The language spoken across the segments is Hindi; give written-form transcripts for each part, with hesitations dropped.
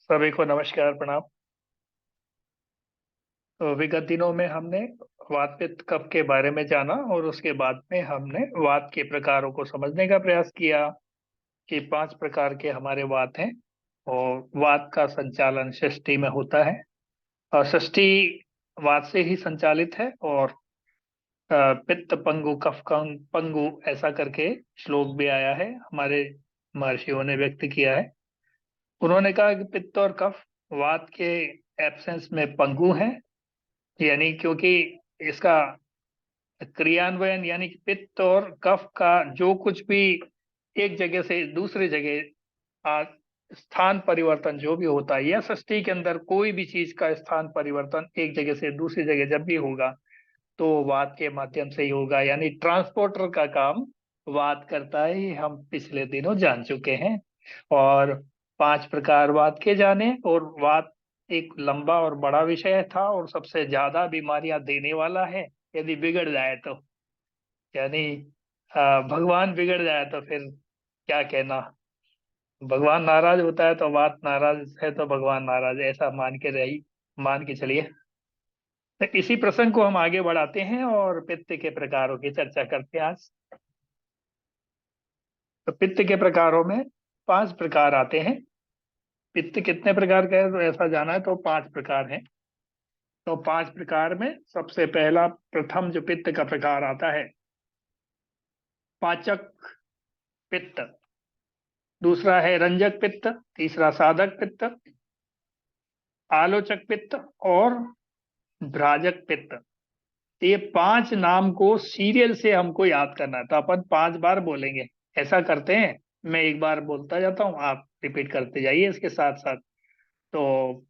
सभी को नमस्कार प्रणाम। तो विगत दिनों में हमने वात पित्त कफ के बारे में जाना और उसके बाद में हमने वात के प्रकारों को समझने का प्रयास किया कि 5 प्रकार के हमारे वात हैं और वात का संचालन षष्ठी में होता है और षष्ठी वात से ही संचालित है। और पित्त पंगु कफ पंगु ऐसा करके श्लोक भी आया है, हमारे महर्षियों ने व्यक्त किया है। उन्होंने कहा कि पित्त और कफ वात के एब्सेंस में पंगु हैं, यानी क्योंकि इसका क्रियान्वयन यानी कि पित्त और कफ का जो कुछ भी एक जगह से दूसरी जगह स्थान परिवर्तन जो भी होता है, या सृष्टि के अंदर कोई भी चीज का स्थान परिवर्तन एक जगह से दूसरी जगह जब भी होगा तो वात के माध्यम से ही होगा, यानी ट्रांसपोर्टर का काम वात करता है, ये हम पिछले दिनों जान चुके हैं। और 5 प्रकार वात के जाने, और वात एक लंबा और बड़ा विषय था और सबसे ज्यादा बीमारियां देने वाला है यदि बिगड़ जाए तो। यानी भगवान बिगड़ जाए तो फिर क्या कहना। भगवान नाराज होता है तो वात नाराज है तो भगवान नाराज है, ऐसा मान के चलिए। तो इसी प्रसंग को हम आगे बढ़ाते हैं और पित्त के प्रकारों की चर्चा करते हैं आज। तो पित्त के प्रकारों में 5 प्रकार आते हैं। पित्त कितने प्रकार का है तो ऐसा जाना है तो 5 प्रकार हैं। तो 5 प्रकार में सबसे पहला प्रथम जो पित्त का प्रकार आता है, पाचक पित्त। दूसरा है रंजक पित्त। तीसरा साधक पित्त, आलोचक पित्त और भ्राजक पित्त। ये 5 नाम को सीरियल से हमको याद करना है, तो अपन 5 बार बोलेंगे। ऐसा करते हैं, मैं एक बार बोलता जाता हूँ, आप रिपीट करते जाइए इसके साथ साथ। तो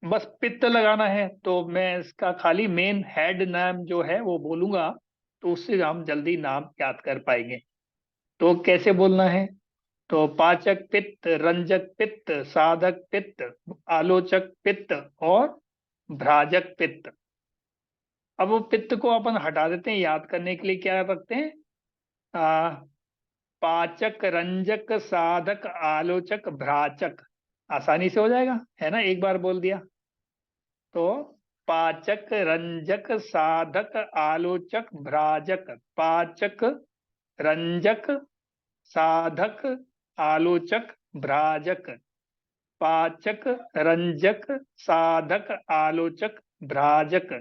बस पित्त लगाना है तो मैं इसका खाली मेन हेड नाम जो है वो बोलूंगा, तो उससे हम जल्दी नाम याद कर पाएंगे। तो कैसे बोलना है? तो पाचक पित्त, रंजक पित्त, साधक पित्त, आलोचक पित्त और भ्राजक पित्त। अब वो पित्त को अपन हटा देते हैं, याद करने के लिए क्या रखते हैं? आ, पाचक, रंजक, साधक, आलोचक, भ्राचक। आसानी से हो जाएगा, है ना? एक बार बोल दिया तो पाचक, रंजक, साधक, आलोचक, भ्राजक। पाचक, रंजक, साधक, आलोचक, भ्राजक। पाचक, रंजक, साधक, आलोचक, भ्राजक।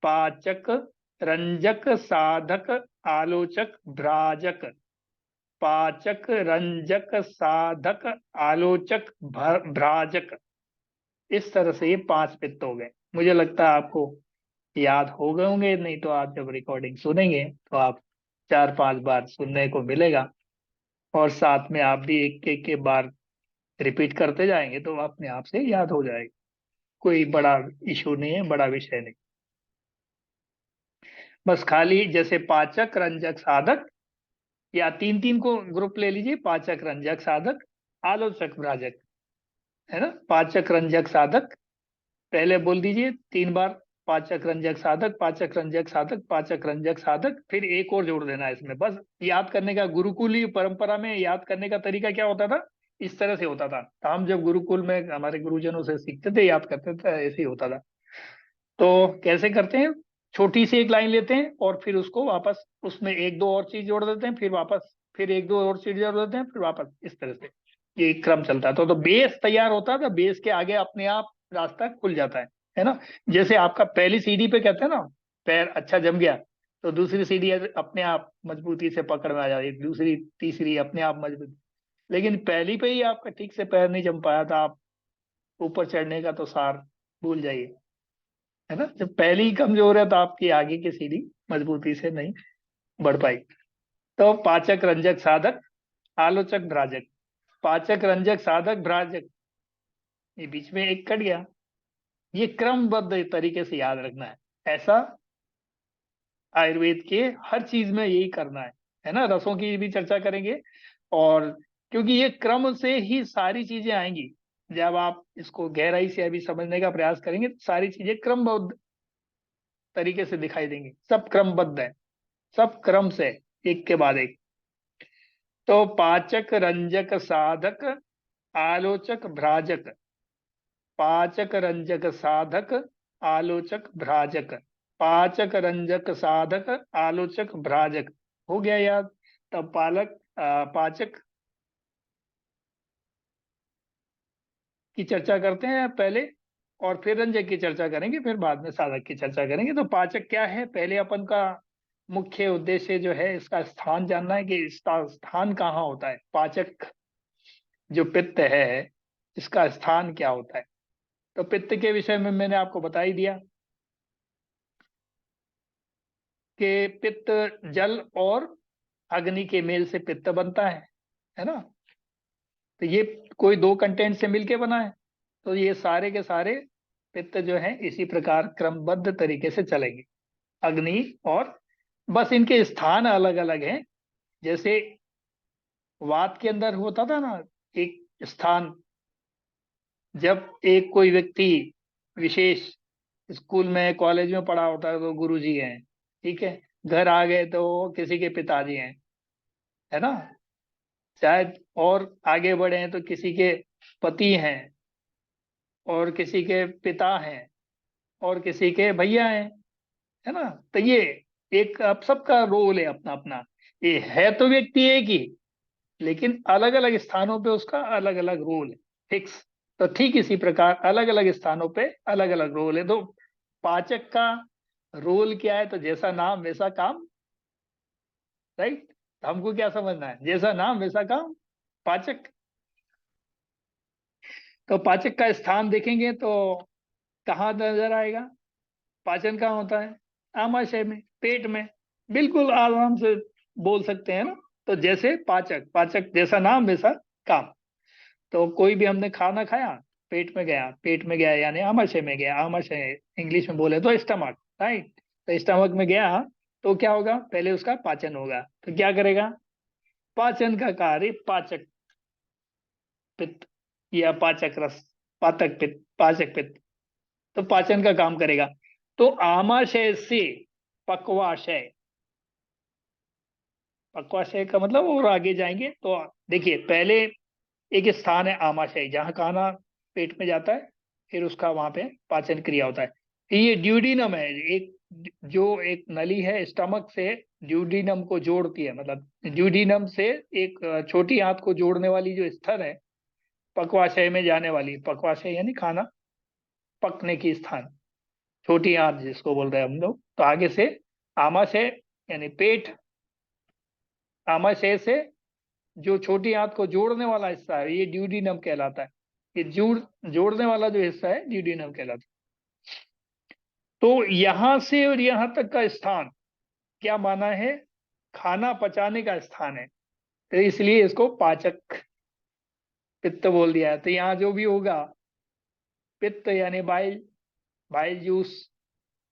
पाचक, रंजक, साधक, आलोचक, भ्राजक। पाचक, रंजक, साधक, आलोचक, भ्राजक। इस तरह से ये 5 पित्त हो गए। मुझे लगता है आपको याद हो गए होंगे, नहीं तो आप जब रिकॉर्डिंग सुनेंगे तो आप 4-5 बार सुनने को मिलेगा। और साथ में आप भी एक एक के बार रिपीट करते जाएंगे तो अपने आप से याद हो जाएगा। कोई बड़ा इशू नहीं है, बड़ा विषय नहीं। बस खाली जैसे पाचक, रंजक, साधक, या 3-3 को ग्रुप ले लीजिए, पाचक, रंजक, साधक, आलोचक, भ्राजक। है ना? पाचक, रंजक, साधक पहले बोल दीजिए 3 बार। पाचक, रंजक, साधक, पाचक, रंजक, साधक, पाचक, रंजक, साधक, फिर एक और जोड़ देना है इसमें। बस याद करने का, गुरुकुली परंपरा में याद करने का तरीका क्या होता था? इस तरह से होता था। तो हम जब गुरुकुल में हमारे गुरुजनों से सीखते थे, याद करते थे, ऐसे ही होता था। तो कैसे करते हैं? छोटी सी एक लाइन लेते हैं और फिर उसको वापस उसमें एक दो और चीज जोड़ देते हैं, फिर वापस फिर एक दो और चीज जोड़ देते हैं, फिर वापस, इस तरह से ये क्रम चलता है। तो बेस तैयार होता है, तो बेस के आगे अपने आप रास्ता खुल जाता है ना? जैसे आपका पहली सीढ़ी पे कहते हैं ना, पैर अच्छा जम गया तो दूसरी सीढ़ी अपने आप मजबूती से पकड़ में आ जाती है, दूसरी तीसरी अपने आप मजबूत। लेकिन पहली पे ही आपका ठीक से पैर नहीं जम पाया था, आप ऊपर चढ़ने का तो सार भूल जाइए। है ना? जब पहले ही कमजोर है तो आपकी आगे की सीढ़ी मजबूती से नहीं बढ़ पाई। तो पाचक, रंजक, साधक, आलोचक, भ्राजक। पाचक, रंजक, साधक, भ्राजक, ये बीच में एक कट गया। ये क्रमबद्ध तरीके से याद रखना है। ऐसा आयुर्वेद के हर चीज में यही करना है ना? रसों की भी चर्चा करेंगे, और क्योंकि ये क्रम से ही सारी चीजें आएंगी। जब आप इसको गहराई से अभी समझने का प्रयास करेंगे तो सारी चीजें क्रमबद्ध तरीके से दिखाई देंगी। सब क्रमबद्ध है, सब क्रम से, एक के बाद एक। तो पाचक, रंजक, साधक, आलोचक, भ्राजक। पाचक रंजक साधक आलोचक भ्राजक। पाचक रंजक साधक आलोचक भ्राजक हो गया याद। तब पाचक की चर्चा करते हैं पहले, और फिर रंजक की चर्चा करेंगे, फिर बाद में साधक की चर्चा करेंगे। तो पाचक क्या है, पहले अपन का मुख्य उद्देश्य जो है इसका स्थान जानना है कि इसका स्थान कहाँ होता है। पाचक जो पित्त है इसका स्थान क्या होता है। तो पित्त के विषय में मैंने आपको बता ही दिया कि पित्त जल और अग्नि के मेल से पित्त बनता है ना। तो ये कोई दो कंटेंट से मिलके बना है। तो ये सारे के सारे पित्त जो है इसी प्रकार क्रमबद्ध तरीके से चलेंगे, अग्नि और, बस इनके स्थान अलग अलग हैं। जैसे वात के अंदर होता था ना एक स्थान, जब एक कोई व्यक्ति विशेष स्कूल में कॉलेज में पढ़ा होता है तो गुरुजी हैं, ठीक है, घर आ गए तो वो किसी के पिताजी हैं, है ना, शायद और आगे बढ़े हैं तो किसी के पति हैं, और किसी के पिता हैं, और किसी के भैया हैं, है ना। तो ये एक अब सबका रोल है अपना अपना। ये है तो व्यक्ति एक ही, लेकिन अलग अलग स्थानों पे उसका अलग अलग रोल है, फिक्स। तो ठीक इसी प्रकार अलग अलग स्थानों पे अलग अलग रोल है। तो पाचक का रोल क्या है, तो जैसा नाम वैसा काम, राइट। हमको क्या समझना है, जैसा नाम वैसा काम, पाचक। तो पाचक का स्थान देखेंगे तो कहाँ नजर आएगा। पाचन कहाँ होता है, आमाशय में, पेट में, बिल्कुल आराम से बोल सकते हैं ना। तो जैसे पाचक, पाचक जैसा नाम वैसा काम। तो कोई भी हमने खाना खाया, पेट में गया, पेट में गया यानी आमाशय में गया, आमाशय इंग्लिश में बोले तो स्टमक, राइट। तो स्टमक में गया तो क्या होगा, पहले उसका पाचन होगा। तो क्या करेगा, पाचन का कार्य पाचक पित्त या पाचक रस, पाचक पित्त, पाचक पित्त, तो पाचन का काम करेगा। तो आमाशय से पक्वाशय, पक्वाशय का मतलब और आगे जाएंगे तो देखिए, पहले एक स्थान है आमाशय जहाँ खाना पेट में जाता है, फिर उसका वहां पे पाचन क्रिया होता है। फिर ये ड्यूडीनम है, एक जो एक नली है स्टमक से ड्यूडीनम को जोड़ती है, मतलब ड्यूडीनम से एक छोटी आंत को जोड़ने वाली जो स्थल है पक्वाशय में जाने वाली, पक्वाशय यानी खाना पकने की स्थान, छोटी आंत जिसको बोल रहे हैं हम लोग। तो आगे से आमाशय यानी पेट, आमाशय से जो छोटी आंत को जोड़ने वाला हिस्सा है ये ड्यूडीनम कहलाता है। ये जोड़ने वाला जो हिस्सा है ड्यूडीनम कहलाता है। तो यहां से और यहां तक का स्थान क्या माना है, खाना पचाने का स्थान है। तो इसलिए इसको पाचक पित्त बोल दिया है। तो यहाँ जो भी होगा, पित्त यानी बाइल, बाइल जूस,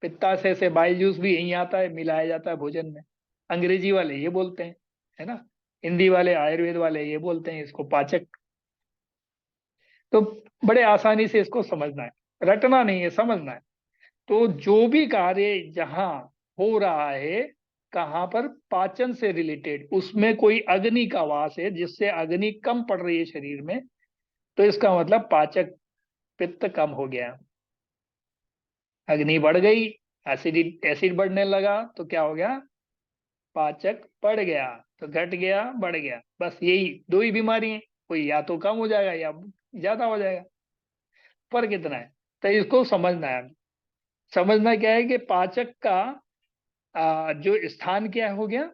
पित्ताशय से बाइल जूस भी यहीं आता है, मिलाया जाता है भोजन में। अंग्रेजी वाले ये बोलते हैं, है ना, हिंदी वाले आयुर्वेद वाले ये बोलते हैं इसको पाचक। तो बड़े आसानी से इसको समझना है, रटना नहीं है, समझना है। तो जो भी कार्य जहां हो रहा है, कहां पर, पाचन से रिलेटेड, उसमें कोई अग्नि का वास है जिससे अग्नि कम पड़ रही है शरीर में, तो इसका मतलब पाचक पित्त कम हो गया, अग्नि बढ़ गई, एसिड एसिड बढ़ने लगा तो क्या हो गया, पाचक बढ़ गया। तो घट गया बढ़ गया, बस यही दो ही बीमारी है, कोई या तो कम हो जाएगा या ज्यादा हो जाएगा, पर कितना है। तो इसको समझना है। समझना क्या है कि पाचक का जो स्थान क्या हो गया,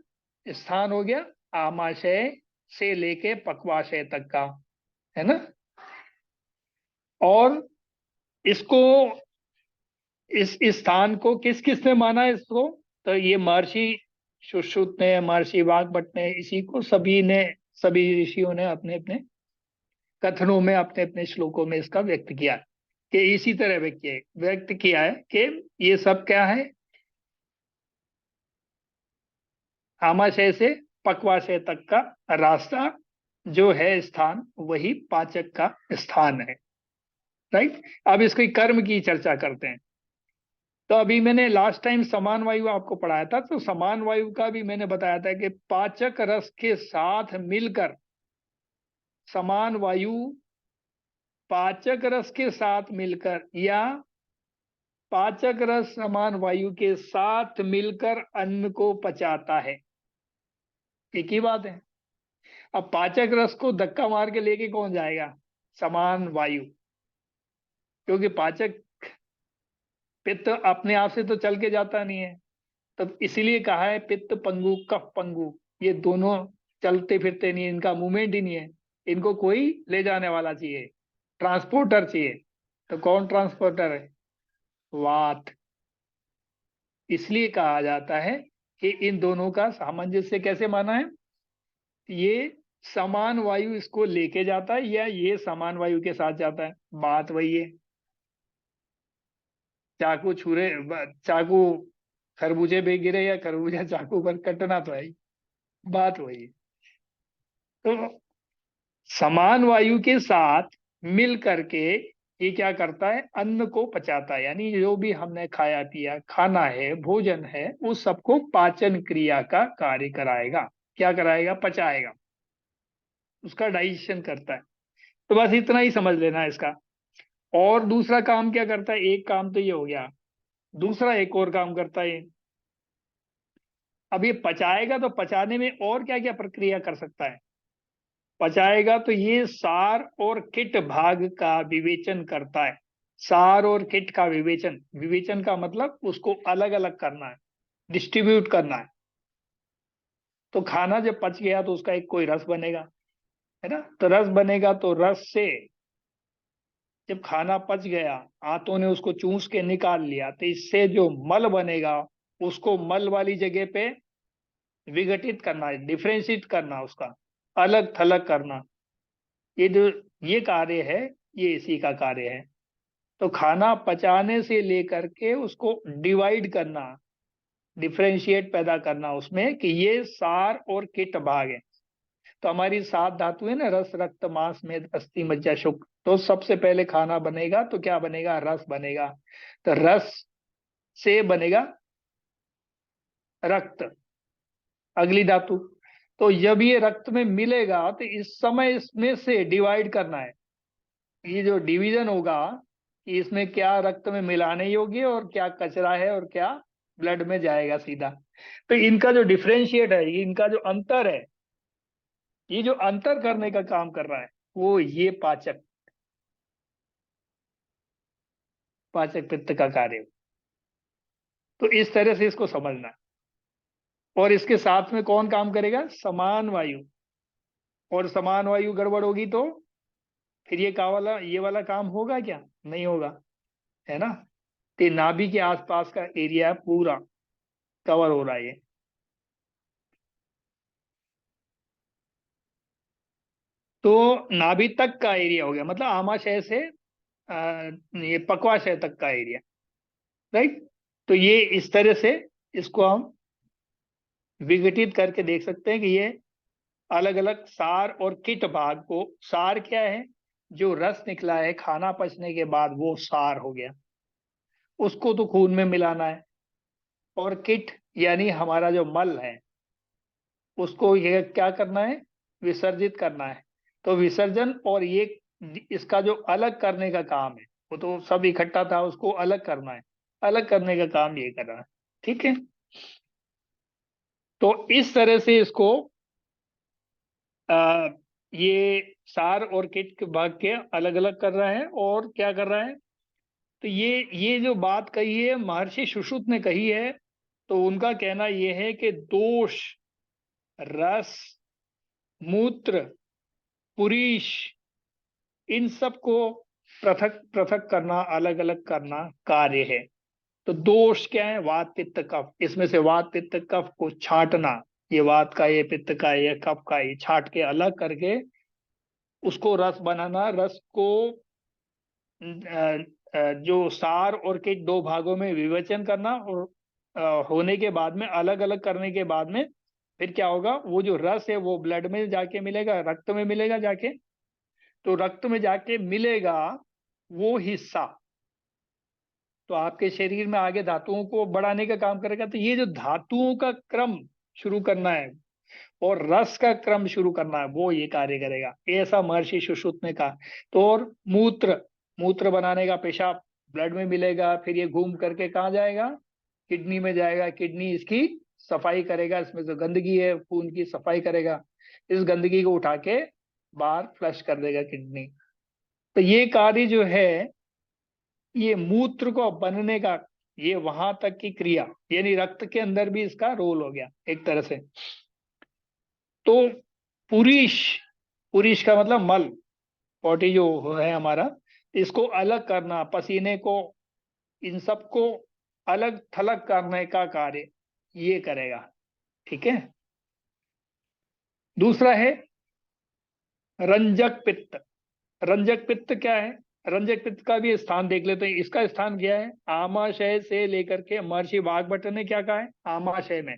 स्थान हो गया आमाशय से लेके पक्वाशय तक का, है ना। और इसको, इस स्थान को किस किस ने माना है इसको, तो ये महर्षि सुश्रुत ने, महर्षि वाग्भट ने, इसी को सभी ने, सभी ऋषियों ने अपने अपने कथनों में, अपने अपने श्लोकों में इसका व्यक्त किया है कि इसी तरह व्यक्त किया है कि ये सब क्या है, आमाशय से पक्वाशय तक का रास्ता जो है, स्थान, वही पाचक का स्थान है, राइट। अब इसकी कर्म की चर्चा करते हैं। तो अभी मैंने लास्ट टाइम समान वायु आपको पढ़ाया था, तो समान वायु का भी मैंने बताया था कि पाचक रस के साथ मिलकर समान वायु पाचक रस के साथ मिलकर या पाचक रस समान वायु के साथ मिलकर अन्न को पचाता है। एक ही बात है। अब पाचक रस को धक्का मार के लेके कौन जाएगा? समान वायु। क्योंकि पाचक पित्त अपने आप से तो चल के जाता नहीं है, तब इसीलिए कहा है पित्त पंगु कफ पंगु। ये दोनों चलते फिरते नहीं है, इनका मूवमेंट ही नहीं है। इनको कोई ले जाने वाला चाहिए, ट्रांसपोर्टर चाहिए। तो कौन ट्रांसपोर्टर है? वात। इसलिए कहा जाता है कि इन दोनों का सामंजस्य कैसे माना है? ये समान वायु इसको लेके जाता है या ये समान वायु के साथ जाता है। बात वही है। चाकू छुरे चाकू खरबूजे पे गिरे या खरबूजा चाकू पर कटना तो है ही। बात वही है। तो समान वायु के साथ मिल करके ये क्या करता है? अन्न को पचाता है। यानी जो भी हमने खाया पिया, खाना है, भोजन है, उस सबको पाचन क्रिया का कार्य कराएगा। क्या कराएगा? पचाएगा, उसका डाइजेशन करता है। तो बस इतना ही समझ लेना है इसका। और दूसरा काम क्या करता है? एक काम तो ये हो गया, दूसरा एक और काम करता है। अब ये पचाएगा तो पचाने में और क्या क्या प्रक्रिया कर सकता है? पचाएगा तो ये सार और किट भाग का विवेचन करता है। सार और किट का विवेचन, विवेचन का मतलब उसको अलग अलग करना है, डिस्ट्रीब्यूट करना है। तो खाना जब पच गया तो उसका एक कोई रस बनेगा, है ना? तो रस बनेगा तो रस से जब खाना पच गया, हाथों ने उसको चूस के निकाल लिया, तो इससे जो मल बनेगा उसको मल वाली जगह पे विघटित करना है, डिफ्रेंशिएट करना, उसका अलग थलग करना। ये जो ये कार्य है, ये इसी का कार्य है। तो खाना पचाने से लेकर के उसको डिवाइड करना, डिफ्रेंशिएट पैदा करना उसमें, कि ये सार और किट भाग है। तो हमारी 7 धातु है ना, रस रक्त मांस मेद अस्थि मज्जा शुक्र। तो सबसे पहले खाना बनेगा तो क्या बनेगा? रस बनेगा। तो रस से बनेगा रक्त, अगली धातु। तो जब ये रक्त में मिलेगा तो इस समय इसमें से डिवाइड करना है। ये जो डिवीजन होगा कि इसमें क्या रक्त में मिलाने योग्य और क्या कचरा है और क्या ब्लड में जाएगा सीधा। तो इनका जो डिफरेंशिएट है, इनका जो अंतर है, ये जो अंतर करने का काम कर रहा है, वो ये पाचक, पाचक पित्त का कार्य है। तो इस तरह से इसको समझना है। और इसके साथ में कौन काम करेगा? समान वायु। और समान वायु गड़बड़ होगी तो फिर ये वाला काम होगा क्या? नहीं होगा, है ना? तो नाभि के आसपास का एरिया पूरा कवर हो रहा है ये। तो नाभि तक का एरिया हो गया, मतलब आमाशय से ये पक्वाशय तक का एरिया, राइट? तो ये इस तरह से इसको हम विघटित करके देख सकते हैं कि ये अलग अलग सार और किट भाग को, सार क्या है? जो रस निकला है खाना पचने के बाद, वो सार हो गया। उसको तो खून में मिलाना है। और किट यानी हमारा जो मल है, उसको ये क्या करना है? विसर्जित करना है। तो विसर्जन और ये इसका जो अलग करने का काम है, वो तो सब इकट्ठा था, उसको अलग करना है। अलग करने का काम ये कर रहा है। ठीक है? तो इस तरह से इसको आ, ये सार और किट के भाग के अलग अलग कर रहा है। और क्या कर रहा है? तो ये जो बात कही है महर्षि सुश्रुत ने कही है। तो उनका कहना यह है कि दोष, रस, मूत्र, पुरीश, इन सबको पृथक पृथक करना, अलग अलग करना कार्य है। तो दोष क्या है? वात पित्त कफ। इसमें से वात पित्त कफ को छांटना, ये वात का, ये पित्त का, ये कफ का, ये छांट के अलग करके उसको रस बनाना। रस को जो सार और के 2 भागों में विवेचन करना, और होने के बाद में अलग अलग करने के बाद में फिर क्या होगा? वो जो रस है वो ब्लड में जाके मिलेगा, रक्त में मिलेगा जाके। तो रक्त में जाके मिलेगा वो हिस्सा, तो आपके शरीर में आगे धातुओं को बढ़ाने का काम करेगा। तो ये जो धातुओं का क्रम शुरू करना है, और रस का क्रम शुरू करना है, वो ये कार्य करेगा, ऐसा महर्षि सुश्रुत ने कहा। तो और मूत्र, मूत्र बनाने का, पेशाब ब्लड में मिलेगा, फिर ये घूम करके कहाँ जाएगा, किडनी में जाएगा, किडनी इसकी सफाई करेगा, इसमें जो गंदगी है खून की सफाई करेगा, इस गंदगी को उठा के बाहर फ्लश कर देगा किडनी। तो ये कार्य जो है, ये मूत्र को बनने का, ये वहां तक की क्रिया, यानी रक्त के अंदर भी इसका रोल हो गया एक तरह से। तो पुरीश, पुरीश का मतलब मल, पॉटी जो है हमारा, इसको अलग करना, पसीने को, इन सबको अलग थलग करने का कार्य ये करेगा। ठीक है। दूसरा है रंजक पित्त। रंजक पित्त क्या है? रंजक पित्त का भी स्थान देख लेते हैं। इसका स्थान क्या है? आमाशय से लेकर के, महर्षि वाग्भट ने क्या कहा है आमाशय में,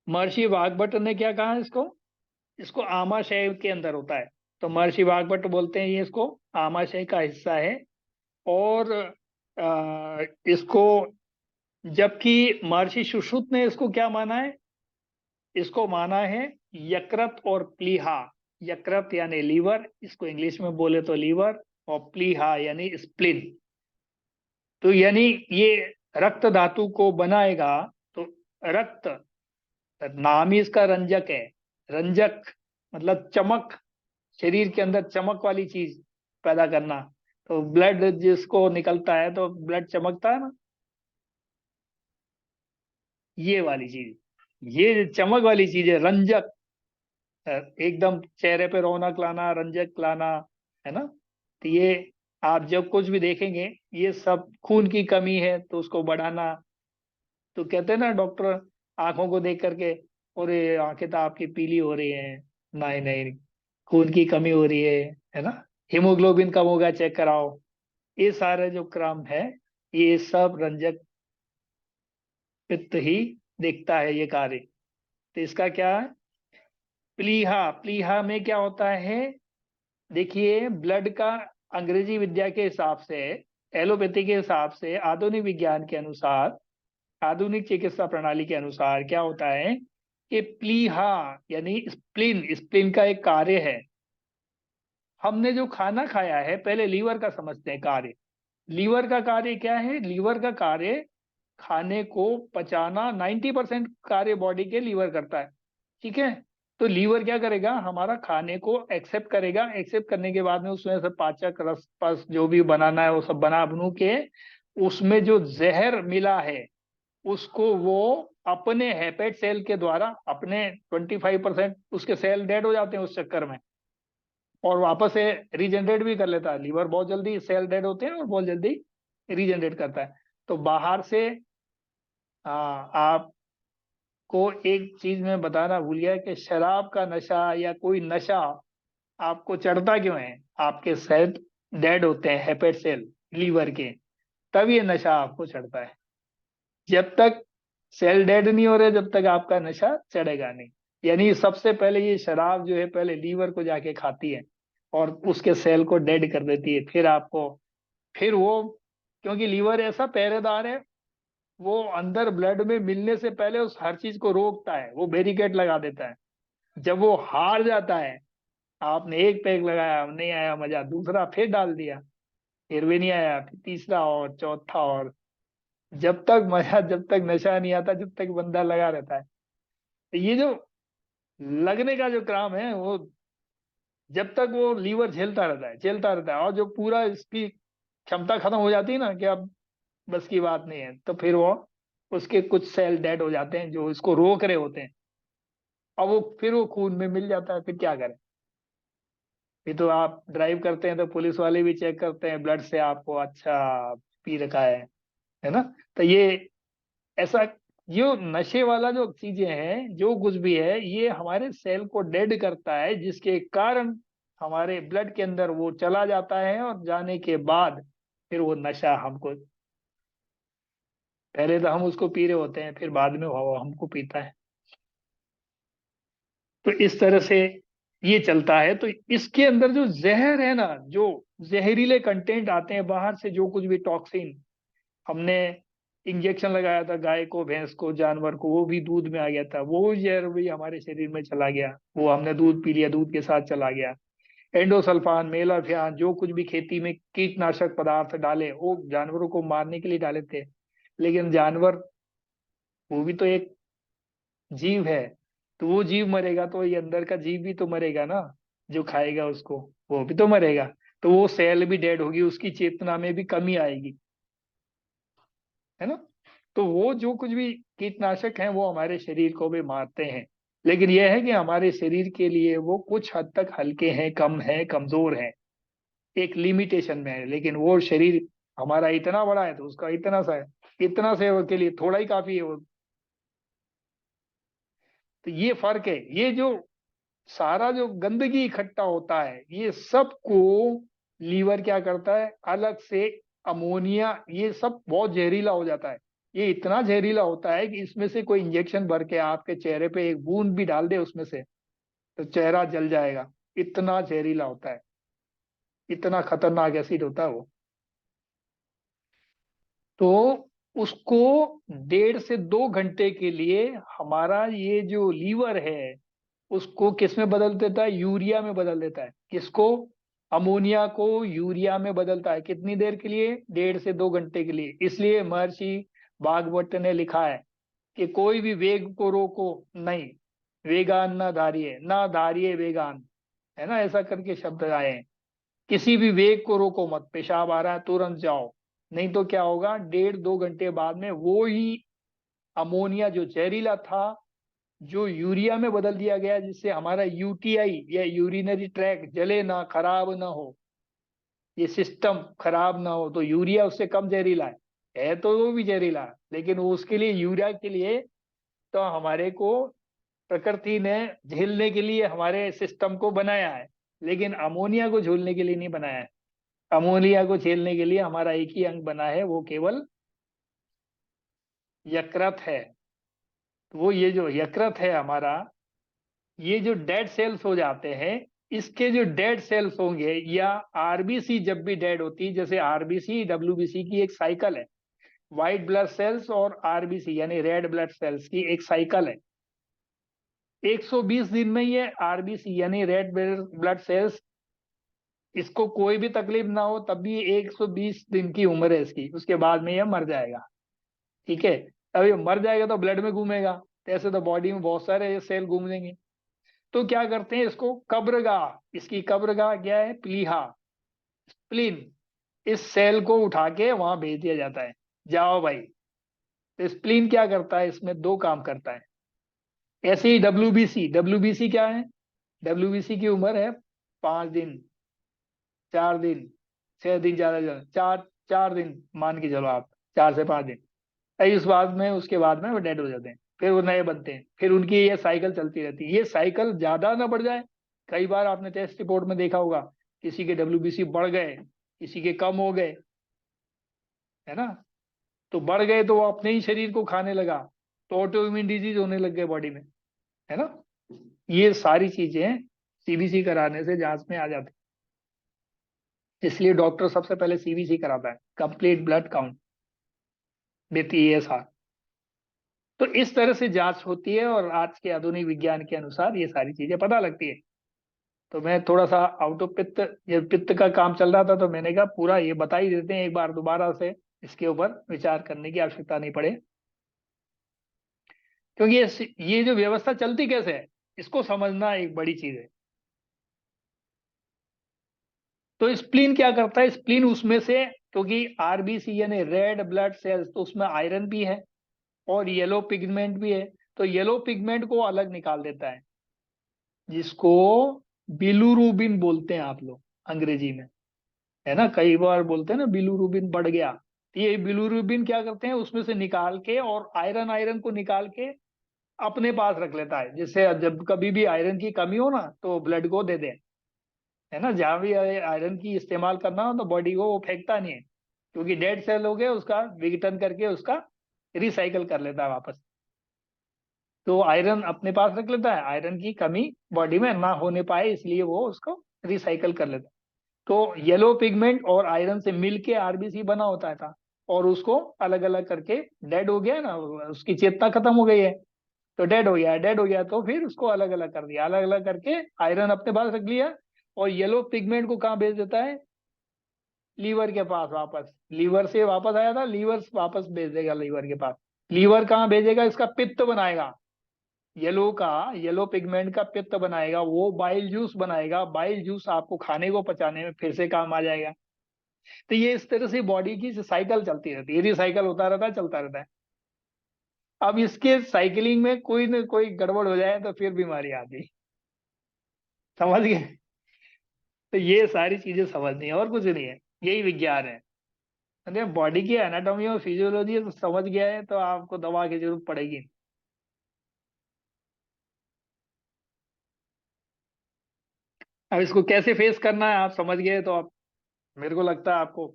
महर्षि वाग्भट ने क्या कहा है इसको, इसको आमाशय के अंदर होता है। तो महर्षि वाग्भट बोलते हैं ये इसको आमाशय का हिस्सा है। और इसको, जबकि महर्षि सुश्रुत ने इसको क्या माना है, इसको माना है यकृत और प्लीहा। यकृत यानी लीवर, इसको इंग्लिश में बोले तो लीवर, और प्लीहा यानी स्प्लीन। तो यानी ये रक्त धातु को बनाएगा। तो रक्त, नाम ही इसका रंजक है। रंजक मतलब चमक, शरीर के अंदर चमक वाली चीज पैदा करना। तो ब्लड जिसको निकलता है तो ब्लड चमकता है ना, ये वाली चीज, ये चमक वाली चीज है रंजक। एकदम चेहरे पे रौनक लाना, रंजक लाना, है ना। तो ये आप जब कुछ भी देखेंगे, ये सब खून की कमी है तो उसको बढ़ाना। तो कहते हैं ना डॉक्टर आंखों को देख करके, और ये आंखें तो आपकी पीली हो रही हैं, नहीं नहीं, खून की कमी हो रही है ना, हीमोग्लोबिन कम होगा चेक कराओ। ये सारे जो क्रम है, ये सब रंजक पित्त ही देखता है ये कार्य। तो इसका क्या है, प्लीहा, प्लीहा में क्या होता है, देखिए ब्लड का, अंग्रेजी विद्या के हिसाब से, एलोपैथी के हिसाब से, आधुनिक विज्ञान के अनुसार, आधुनिक चिकित्सा प्रणाली के अनुसार क्या होता है कि प्लीहा यानी स्प्लीन, स्प्लीन का एक कार्य है। हमने जो खाना खाया है, पहले लीवर का समझते हैं कार्य। लीवर का कार्य क्या है? लीवर का कार्य खाने को पचाना, 90% कार्य बॉडी के लीवर करता है। ठीक है। तो लीवर क्या करेगा, हमारा खाने को एक्सेप्ट करेगा, एक्सेप्ट करने के बाद में उसमें से पाचक रस पस जो भी बनाना है वो सब बना बनू के, उसमें जो जहर मिला है उसको वो अपने हेपेट सेल के द्वारा, अपने 25% उसके सेल डेड हो जाते हैं उस चक्कर में, और वापस से रीजनरेट भी कर लेता है। लीवर बहुत जल्दी, सेल डेड होते हैं और बहुत जल्दी रीजनरेट करता है। तो बाहर से, आपको एक चीज मैं बताना भूल गया कि शराब का नशा या कोई नशा आपको चढ़ता क्यों है? आपके सेल डेड होते हैं, हेपेट सेल लीवर के, तब ये नशा आपको चढ़ता है। जब तक सेल डेड नहीं हो रहे, जब तक आपका नशा चढ़ेगा नहीं। यानी सबसे पहले ये शराब जो है, पहले लीवर को जाके खाती है और उसके सेल को डेड कर देती है, फिर आपको, फिर वो, क्योंकि लीवर ऐसा पहरेदार है, वो अंदर ब्लड में मिलने से पहले उस हर चीज को रोकता है, वो बैरिकेड लगा देता है। जब वो हार जाता है, आपने एक पैक लगाया, नहीं आया मजा, दूसरा फिर डाल दिया, फिर भी नहीं आया, फिर तीसरा और चौथा, और जब तक मजा, जब तक नशा नहीं आता, जब तक बंदा लगा रहता है। तो ये जो लगने का जो काम है, वो जब तक वो लीवर झेलता रहता है, झेलता रहता है, और जो पूरा इसकी क्षमता खत्म हो जाती है ना, कि अब बस की बात नहीं है, तो फिर वो, उसके कुछ सेल डेड हो जाते हैं जो इसको रोक रहे होते हैं। अब वो फिर वो खून में मिल जाता है, फिर क्या करें? फिर तो आप ड्राइव करते हैं तो पुलिस वाले भी चेक करते हैं ब्लड से आपको, अच्छा पी रखा है ना। तो ये ऐसा, जो नशे वाला जो चीजें हैं, जो कुछ भी है, ये हमारे सेल को डेड करता है, जिसके कारण हमारे ब्लड के अंदर वो चला जाता है, और जाने के बाद फिर वो नशा हमको, पहले तो हम उसको पी रहे होते हैं, फिर बाद में वो हमको पीता है। तो इस तरह से ये चलता है। तो इसके अंदर जो जहर है ना, जो जहरीले कंटेंट आते हैं बाहर से, जो कुछ भी टॉक्सिन हमने इंजेक्शन लगाया था गाय को, भैंस को, जानवर को, वो भी दूध में आ गया था, वो जहर भी हमारे शरीर में चला गया, वो हमने दूध पी लिया, दूध के साथ चला गया। एंडोसल्फान, मेलाथियान, जो कुछ भी खेती में कीटनाशक पदार्थ डाले, वो जानवरों को मारने के लिए डाले थे, लेकिन जानवर वो भी तो एक जीव है, तो वो जीव मरेगा तो ये अंदर का जीव भी तो मरेगा ना, जो खाएगा उसको, वो भी तो मरेगा। तो वो सेल भी डेड होगी, उसकी चेतना में भी कमी आएगी, है ना। तो वो जो कुछ भी कीटनाशक हैं वो हमारे शरीर को भी मारते हैं, लेकिन यह है कि हमारे शरीर के लिए वो कुछ हद तक हल्के हैं, कम है, कमजोर हैं, एक लिमिटेशन में है। लेकिन वो शरीर हमारा इतना बड़ा है तो उसका इतना सा है, इतना से के लिए थोड़ा ही काफी है वो। तो ये फर्क है, ये जो सारा जो गंदगी इकट्ठा होता है ये सबको लीवर क्या करता है, अलग से अमोनिया, ये सब बहुत जहरीला हो जाता है। ये इतना जहरीला होता है कि इसमें से कोई इंजेक्शन भर के आपके चेहरे पे एक बूंद भी डाल दे उसमें से, तो चेहरा जल जाएगा, इतना जहरीला होता है, इतना खतरनाक एसिड होता है वो। तो उसको 1.5 से 2 घंटे के लिए हमारा ये जो लीवर है उसको किस में बदल देता है, यूरिया में बदल देता है। किसको, अमोनिया को यूरिया में बदलता है। कितनी देर के लिए, 1.5 से 2 घंटे के लिए। इसलिए महर्षि भागवत ने लिखा है कि कोई भी वेग को रोको नहीं, वेगान ना धारिये, ना धारिये वेगान, है ना, ऐसा करके शब्द आए हैं। किसी भी वेग को रोको मत, पेशाब आ रहा है तुरंत जाओ, नहीं तो क्या होगा, 1.5 2 घंटे बाद में वो ही अमोनिया जो जहरीला था, जो यूरिया में बदल दिया गया, जिससे हमारा यूटीआई या यूरिनरी ट्रैक जले ना, खराब ना हो, ये सिस्टम खराब ना हो, तो यूरिया उससे कम जहरीला है तो वो भी जहरीला है, लेकिन वो उसके लिए, यूरिया के लिए तो हमारे को प्रकृति ने झेलने के लिए हमारे सिस्टम को बनाया है, लेकिन अमोनिया को झेलने के लिए नहीं बनाया है। अमोनिया को झेलने के लिए हमारा एक ही अंग बना है, वो केवल यकृत है। तो वो ये जो यकृत है हमारा, ये जो डेड सेल्स हो जाते हैं, इसके जो डेड सेल्स होंगे, या आरबीसी जब भी डेड होती है, जैसे आरबीसी डब्ल्यूबीसी की एक साइकिल है, व्हाइट ब्लड सेल्स और आरबीसी यानी रेड ब्लड सेल्स की एक साइकिल है। 120 दिन में ये आरबीसी यानी रेड ब्लड सेल्स, इसको कोई भी तकलीफ ना हो तब भी 120 दिन की उम्र है इसकी, उसके बाद में ये मर जाएगा। ठीक है, अब ये मर जाएगा तो ब्लड में घूमेगा, तो ऐसे तो बॉडी में बहुत सारे सेल घूम लेंगे। तो क्या करते हैं, इसको कब्रगाह, इसकी कब्रगाह क्या है, प्लीहा, स्प्लीन, इस सेल को उठा के वहां भेज दिया जाता है, जाओ भाई। तो स्प्लीन क्या करता है, इसमें दो काम करता है। ऐसे ही डब्ल्यूबीसी, डब्ल्यूबीसी क्या है, डब्ल्यूबीसी की उम्र है 5 दिन, 4 दिन, 6 दिन, ज्यादा ज्यादा 4 4 दिन मान के चलो आप, 4 से 5 दिन। इस बाद में, उसके बाद में वो डेड हो जाते हैं, फिर वो नए बनते हैं, फिर उनकी ये साइकिल चलती रहती है। ये साइकिल ज्यादा ना बढ़ जाए, कई बार आपने टेस्ट रिपोर्ट में देखा होगा, किसी के डब्ल्यूबीसी बढ़ गए, किसी के कम हो गए, है ना। तो बढ़ गए तो वो अपने ही शरीर को खाने लगा, तो ऑटो इम्यून डिजीज होने लग गए बॉडी में, है ना। ये सारी चीजें सीबीसी कराने से जांच में आ जाती है। इसलिए डॉक्टर सबसे पहले सीबीसी कराता है, complete blood count with ESR. तो इस तरह से जांच होती है, और आज के आधुनिक विज्ञान के अनुसार ये सारी चीजें पता लगती है। तो मैं थोड़ा सा आउट ऑफ पित्त, ये पित्त का काम चल रहा था तो मैंने कहा पूरा ये बता ही देते हैं एक बार, दोबारा से इसके ऊपर विचार करने की आवश्यकता नहीं पड़े। क्योंकि ये जो व्यवस्था चलती कैसे है, इसको समझना एक बड़ी चीज है। तो स्प्लीन क्या करता है, स्प्लीन उसमें से, क्योंकि आरबीसी यानी रेड ब्लड सेल्स, तो उसमें आयरन भी है और येलो पिगमेंट भी है, तो येलो पिगमेंट को अलग निकाल देता है, जिसको बिलुरुबिन बोलते हैं आप लोग अंग्रेजी में, है ना। कई बार बोलते हैं ना बिलुरुबिन बढ़ गया, तो ये बिलुरुबिन क्या करते हैं, उसमें से निकाल के और आयरन, आयरन को निकाल के अपने पास रख लेता है, जिससे जब कभी भी आयरन की कमी हो ना तो ब्लड को दे दे, है ना। जहां भी आयरन की इस्तेमाल करना हो तो बॉडी को वो फेंकता नहीं है, क्योंकि डेड सेल हो गया, उसका विघटन करके उसका रिसाइकल कर लेता है वापस। तो आयरन अपने पास रख लेता है, आयरन की कमी बॉडी में ना होने पाए इसलिए वो उसको रिसाइकल कर लेता है। तो येलो पिगमेंट और आयरन से मिलके आरबीसी बना होता था। और उसको अलग अलग करके, डेड हो गया ना, उसकी चेतना खत्म हो गई है, तो डेड हो गया, डेड हो गया, तो फिर उसको अलग अलग कर दिया, अलग अलग करके आयरन अपने पास रख लिया, और येलो पिगमेंट को कहाँ भेज देता है? लीवर के पास वापस। लीवर से वापस आया था, लीवर वापस भेज देगा लीवर के पास। लीवर कहाँ भेजेगा? इसका पित्त बनाएगा, येलो का, येलो पिगमेंट का पित्त बनाएगा, वो बाइल जूस बनाएगा, बाइल जूस आपको खाने को पचाने में फिर से काम आ जाएगा। तो ये इस तरह से बॉडी की साइकिल चलती रहती है, रिसाइकल होता रहता है, चलता रहता है। अब इसके साइकिलिंग में कोई न कोई गड़बड़ हो जाए तो फिर बीमारी आती। समझ गए? तो ये सारी चीजें समझनी है, और कुछ नहीं है, यही विज्ञान है। अरे बॉडी की एनाटॉमी और फिजियोलॉजी तो समझ गया है तो आपको दवा की जरूरत पड़ेगी। अब इसको कैसे फेस करना है आप समझ गए, तो आप, मेरे को लगता है आपको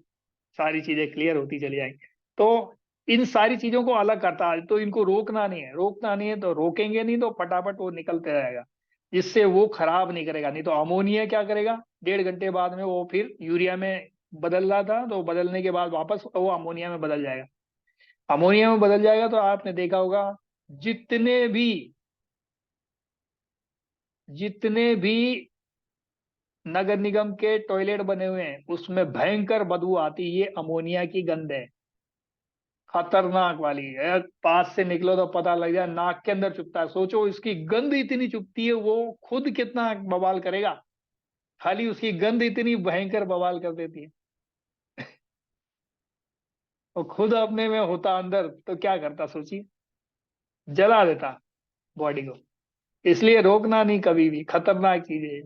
सारी चीजें क्लियर होती चली जाएंगी। तो इन सारी चीजों को अलग करता है, तो इनको रोकना नहीं है, रोकना नहीं है, तो रोकेंगे नहीं तो फटाफट वो निकलते रहेगा, जिससे वो खराब नहीं करेगा। नहीं तो अमोनिया क्या करेगा, 1.5 घंटे बाद में वो फिर यूरिया में बदल रहा था, तो बदलने के बाद वापस वो अमोनिया में बदल जाएगा। अमोनिया में बदल जाएगा तो आपने देखा होगा, जितने भी जितने भी नगर निगम के टॉयलेट बने हुए हैं उसमें भयंकर बदबू आती है, ये अमोनिया की गंध है, खतरनाक वाली है। पास से निकलो तो पता लग जाए, नाक के अंदर चुभता है, सोचो इसकी गंध इतनी चुभती है, वो खुद कितना बवाल करेगा, खाली उसकी गंध इतनी भयंकर बवाल कर देती है। और खुद अपने में होता अंदर तो क्या करता सोचिए, जला देता बॉडी को। इसलिए रोकना नहीं, कभी भी खतरनाक चीज है।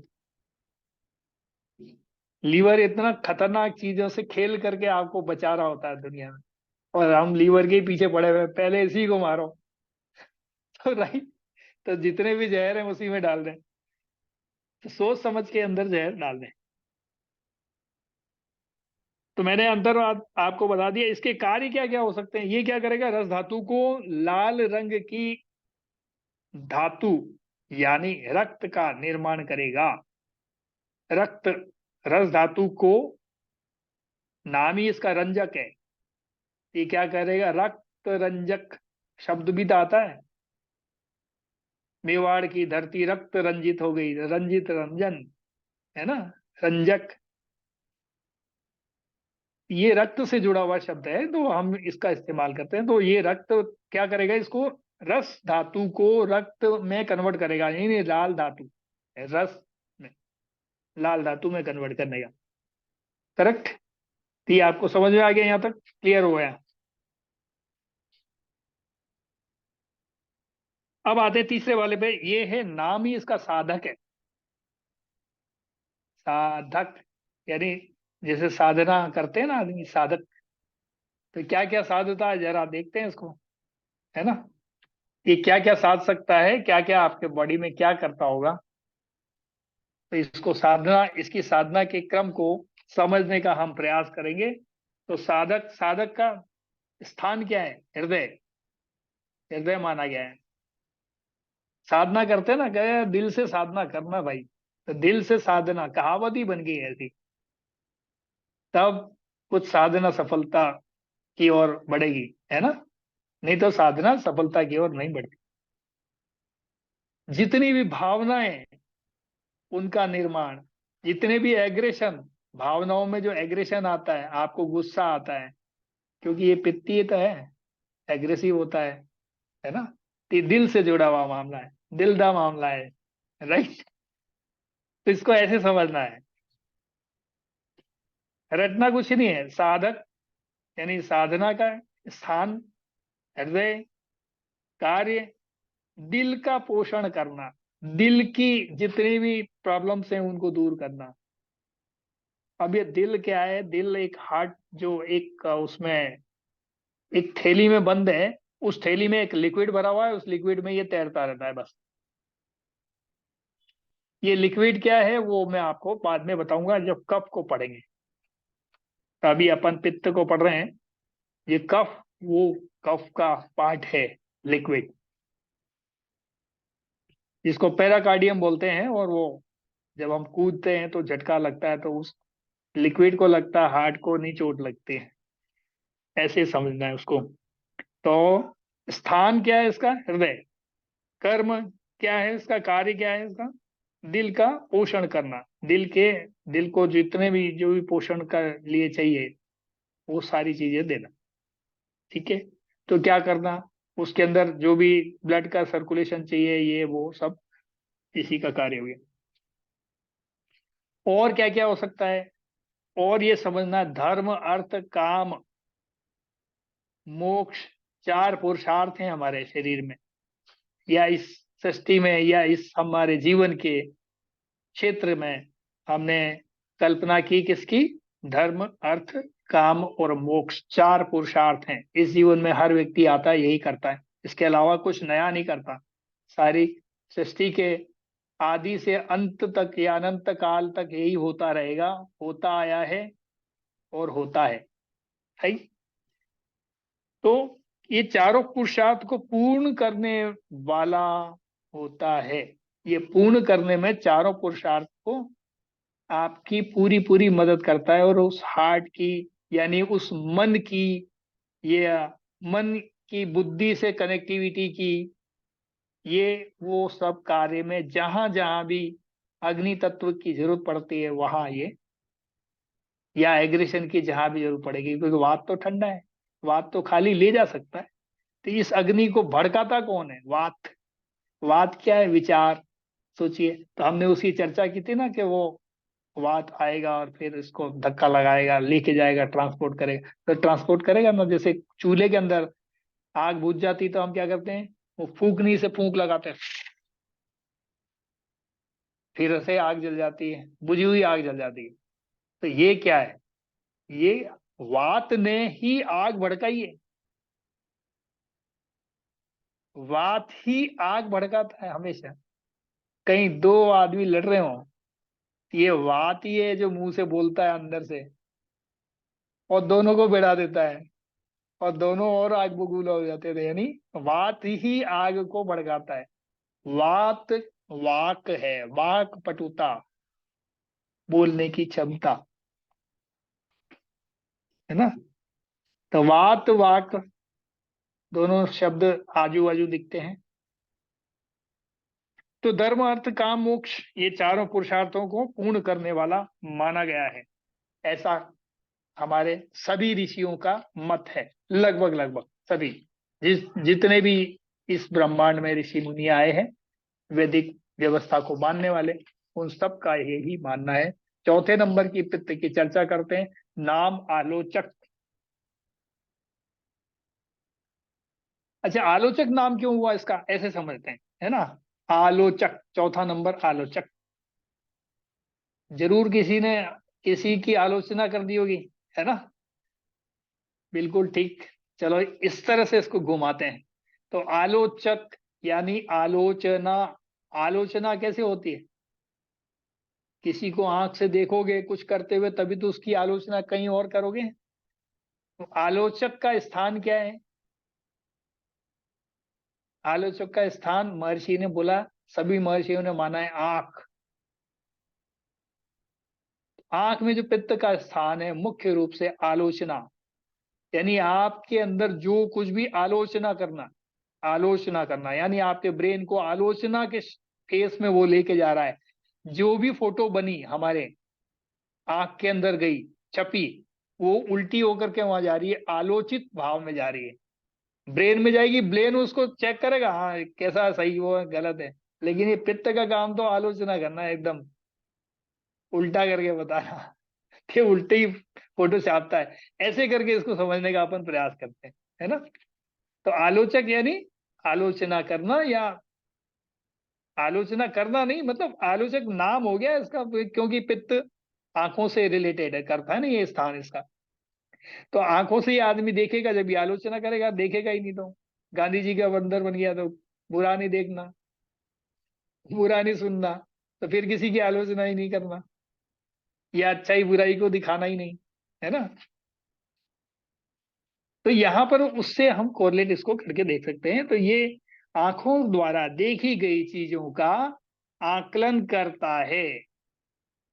लीवर इतना खतरनाक चीजों से खेल करके आपको बचा रहा होता है दुनिया में, और हम लीवर के ही पीछे पड़े हुए हैं, पहले इसी को मारो। तो राइट, तो जितने भी जहर है उसी में डाल दें, तो सोच समझ के अंदर जहर डाल दें। तो मैंने अंतर आपको बता दिया। इसके कार्य क्या क्या हो सकते हैं। ये क्या करेगा, रस धातु को, लाल रंग की धातु यानी रक्त का निर्माण करेगा। रक्त, रस धातु को, नाम ही इसका रंजक है। ये क्या करेगा, रक्त रंजक शब्द भी तो आता है, मेवाड़ की धरती रक्त रंजित हो गई, रंजित रंजन, है ना, रंजक। ये रक्त से जुड़ा हुआ शब्द है, तो हम इसका इस्तेमाल करते हैं। तो ये रक्त क्या करेगा, इसको, रस धातु को रक्त में कन्वर्ट करेगा, यानी लाल धातु, रस में, लाल धातु में कन्वर्ट करने का। करेक्ट। तो ये आपको समझ में आ गया, यहाँ तक क्लियर हो गया। अब आते हैं तीसरे वाले पे, ये है, नाम ही इसका साधक है। साधक यानी जैसे साधना करते हैं ना आदमी, साधक। तो क्या क्या साधता है जरा देखते हैं इसको, है ना, ये क्या क्या साध सकता है, क्या क्या आपके बॉडी में क्या करता होगा। तो इसको साधना, इसकी साधना के क्रम को समझने का हम प्रयास करेंगे। तो साधक, साधक का स्थान क्या है, हृदय, हृदय माना गया है। साधना करते हैं ना, कहे दिल से साधना करना भाई, तो दिल से साधना कहावत ही बन गई है ऐसी, तब कुछ साधना सफलता की ओर बढ़ेगी, है ना, नहीं तो साधना सफलता की ओर नहीं बढ़ती। जितनी भी भावनाएं, उनका निर्माण, जितने भी एग्रेशन, भावनाओं में जो एग्रेशन आता है, आपको गुस्सा आता है, क्योंकि ये पित्तीय तो है, एग्रेसिव होता है ना, तो ये दिल से जुड़ा हुआ मामला है, दिल का मामला है, राइट। तो इसको ऐसे समझना है, रटना कुछ नहीं है। साधक यानी साधना का स्थान, हृदय, कार्य, दिल का पोषण करना, दिल की जितनी भी प्रॉब्लम्स हैं उनको दूर करना। अब ये दिल क्या है, दिल एक हार्ट, जो एक उसमें एक थैली में बंद है, उस थैली में एक लिक्विड भरा हुआ है, उस लिक्विड में ये तैरता रहता है बस। ये लिक्विड क्या है वो मैं आपको बाद में बताऊंगा जब कफ को पढ़ेंगे। तो अभी अपन पित्त को पढ़ रहे हैं, ये कफ, वो कफ का पार्ट है, लिक्विड, जिसको पेराकार्डियम बोलते हैं। और वो जब हम कूदते हैं तो झटका लगता है, तो उस लिक्विड को लगता है, हार्ट को नहीं चोट लगती है। ऐसे समझना है उसको। तो स्थान क्या है इसका? हृदय। कर्म क्या है इसका? कार्य क्या है इसका? दिल का पोषण करना। दिल को जितने भी जो भी पोषण का लिए चाहिए वो सारी चीजें देना। ठीक है। तो क्या करना, उसके अंदर जो भी ब्लड का सर्कुलेशन चाहिए ये वो सब इसी का कार्य हो गया। और क्या क्या हो सकता है? और ये समझना, धर्म अर्थ काम मोक्ष चार पुरुषार्थ हैं हमारे शरीर में, या इस सृष्टि में, या इस हमारे जीवन के क्षेत्र में हमने कल्पना की किसकी? धर्म अर्थ काम और मोक्ष चार पुरुषार्थ हैं। इस जीवन में हर व्यक्ति आता है यही करता है, इसके अलावा कुछ नया नहीं करता। सारी सृष्टि के आदि से अंत तक या अनंत काल तक यही होता रहेगा, होता आया है और होता है। तो ये चारों पुरुषार्थ को पूर्ण करने वाला होता है। ये पूर्ण करने में चारों पुरुषार्थ को आपकी पूरी पूरी मदद करता है, और उस हार्ट की यानी उस मन की, ये मन की बुद्धि से कनेक्टिविटी की, ये वो सब कार्य में जहां जहां भी अग्नि तत्व की जरूरत पड़ती है वहां ये, या एग्रेशन की जहां भी जरूरत पड़ेगी, क्योंकि वात तो ठंडा है, वात तो खाली ले जा सकता है। तो इस अग्नि को भड़काता कौन है? वात। वात क्या है? विचार। सोचिए, तो हमने उसकी चर्चा की थी ना कि वो वात आएगा और फिर इसको धक्का लगाएगा, लेके जाएगा, ट्रांसपोर्ट करेगा। तो ट्रांसपोर्ट करेगा ना, जैसे चूल्हे के अंदर आग बुझ जाती तो हम क्या करते हैं? वो फूकनी से फूंक लगाते हैं, फिर से आग जल जाती है, बुझी हुई आग जल जाती है। तो ये क्या है? ये वात ने ही आग भड़काई है। वात ही आग भड़काता है हमेशा। कहीं दो आदमी लड़ रहे हो, ये वात ही है जो मुंह से बोलता है अंदर से, और दोनों को भिड़ा देता है, और दोनों और आग बबूला हो जाते थे। यानी वात ही आग को भड़काता है। वात वाक है, वाक पटुता, बोलने की क्षमता, है ना। तो वात वाक दोनों शब्द आजू बाजू दिखते हैं। तो धर्म अर्थ काम मोक्ष ये चारों पुरुषार्थों को पूर्ण करने वाला माना गया है, ऐसा हमारे सभी ऋषियों का मत है। लगभग लगभग सभी, जितने भी इस ब्रह्मांड में ऋषि मुनि आए हैं वैदिक व्यवस्था को मानने वाले, उन सब का यही मानना है। चौथे नंबर की पित्त की चर्चा करते हैं। नाम आलोचक। अच्छा, आलोचक नाम क्यों हुआ इसका, ऐसे समझते हैं, है ना। आलोचक, चौथा नंबर आलोचक। जरूर किसी ने किसी की आलोचना कर दी होगी, है ना। बिल्कुल ठीक। चलो इस तरह से इसको घुमाते हैं। तो आलोचक यानी आलोचना। आलोचना कैसे होती है? किसी को आंख से देखोगे कुछ करते हुए तभी तो उसकी आलोचना कहीं और करोगे। तो आलोचक का स्थान क्या है? आलोचक का स्थान, महर्षि ने बोला, सभी महर्षियों ने माना है, आंख। आंख में जो पित्त का स्थान है, मुख्य रूप से आलोचना, यानी आपके अंदर जो कुछ भी आलोचना करना, आलोचना करना यानी आपके ब्रेन को आलोचना के फेस में वो लेके जा रहा है। जो भी फोटो बनी हमारे आंख के अंदर गई, छपी, वो उल्टी होकर के वहां जा रही है, आलोचित भाव में जा रही है। ब्रेन में जाएगी, ब्रेन उसको चेक करेगा, हाँ कैसा सही हुआ गलत है। लेकिन ये पित्त का काम तो आलोचना करना है, एकदम उल्टा करके बताना कि उल्टे ही फोटो छापता है। ऐसे करके इसको समझने का अपन प्रयास करते हैं, है ना। तो आलोचक यानी आलोचना करना, या आलोचना करना नहीं, मतलब आलोचक नाम हो गया इसका, क्योंकि पित्त आंखों से रिलेटेड है, करता है ना ये स्थान इसका। तो आंखों से ही आदमी देखेगा जब भी आलोचना करेगा, देखेगा ही नहीं तो गांधी जी का बंदर बन गया। तो बुरा नहीं देखना, बुरा नहीं सुनना, तो फिर किसी की आलोचना ही नहीं करना, या अच्छाई बुराई को दिखाना ही नहीं, है ना। तो यहाँ पर उससे हम कोरिलेट इसको करके देख सकते हैं। तो ये आंखों द्वारा देखी गई चीजों का आकलन करता है।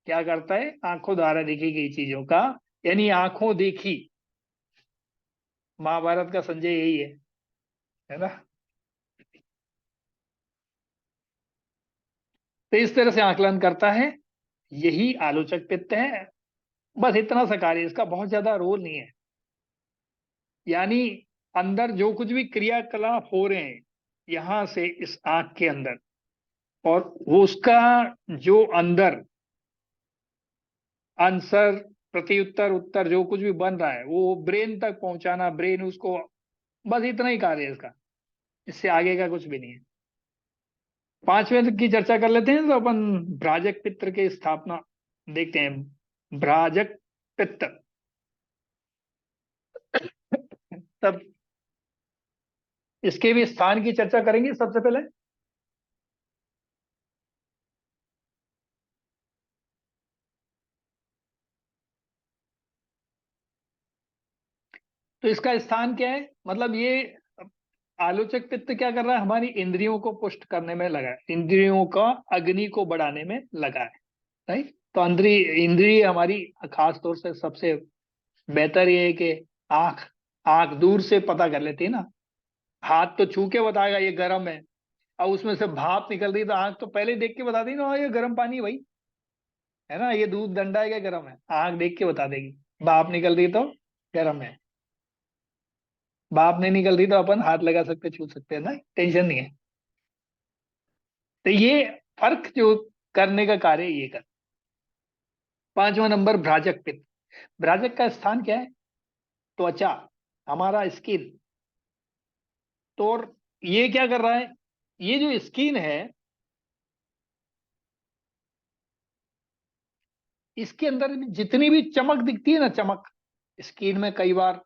क्या करता है? आंखों द्वारा देखी गई चीजों का, यानी आंखों देखी, महाभारत का संजय यही है ना। तो इस तरह से आकलन करता है, यही आलोचक पित्त है। बस इतना सा कार्य, इसका बहुत ज्यादा रोल नहीं है। यानी अंदर जो कुछ भी क्रियाकलाप हो रहे हैं यहां से इस आंख के अंदर, और वो उसका जो अंदर आंसर, प्रत्युत्तर, उत्तर जो कुछ भी बन रहा है वो ब्रेन तक पहुंचाना, ब्रेन उसको, बस इतना ही कार्य है इसका, इससे आगे का कुछ भी नहीं है। पांचवें की चर्चा कर लेते हैं, तो अपन भ्राजक पित्र की स्थापना देखते हैं। भ्राजक पित्त, तब इसके भी स्थान की चर्चा करेंगे सबसे पहले। तो इसका स्थान क्या है, मतलब ये आलोचक पित्त क्या कर रहा है, हमारी इंद्रियों को पुष्ट करने में लगा है, इंद्रियों का अग्नि को बढ़ाने में लगा है। राइट। तो इंद्रिय इंद्रिय हमारी खास तौर से सबसे बेहतर ये है कि आंख, आंख दूर से पता कर लेती है ना। हाथ तो छू के बताएगा ये गर्म है, अब उसमें से भाप निकल रही तो आंख तो पहले ही देख के बता दी ना, ये गर्म पानी है भाई, है ना, ये दूध ठंडा है क्या गर्म है, आंख देख के बता देगी। भाप निकल रही तो गर्म है, भाप नहीं निकल रही तो अपन हाथ लगा सकते, छू सकते हैं ना, टेंशन नहीं है। तो ये फर्क जो करने का कार्य ये कर। पांचवा नंबर भ्राजक पित्त। भ्राजक का स्थान क्या है, त्वचा, हमारा स्किन। तो और ये क्या कर रहा है, ये जो स्किन है इसके अंदर जितनी भी चमक दिखती है ना, चमक स्किन में, कई बार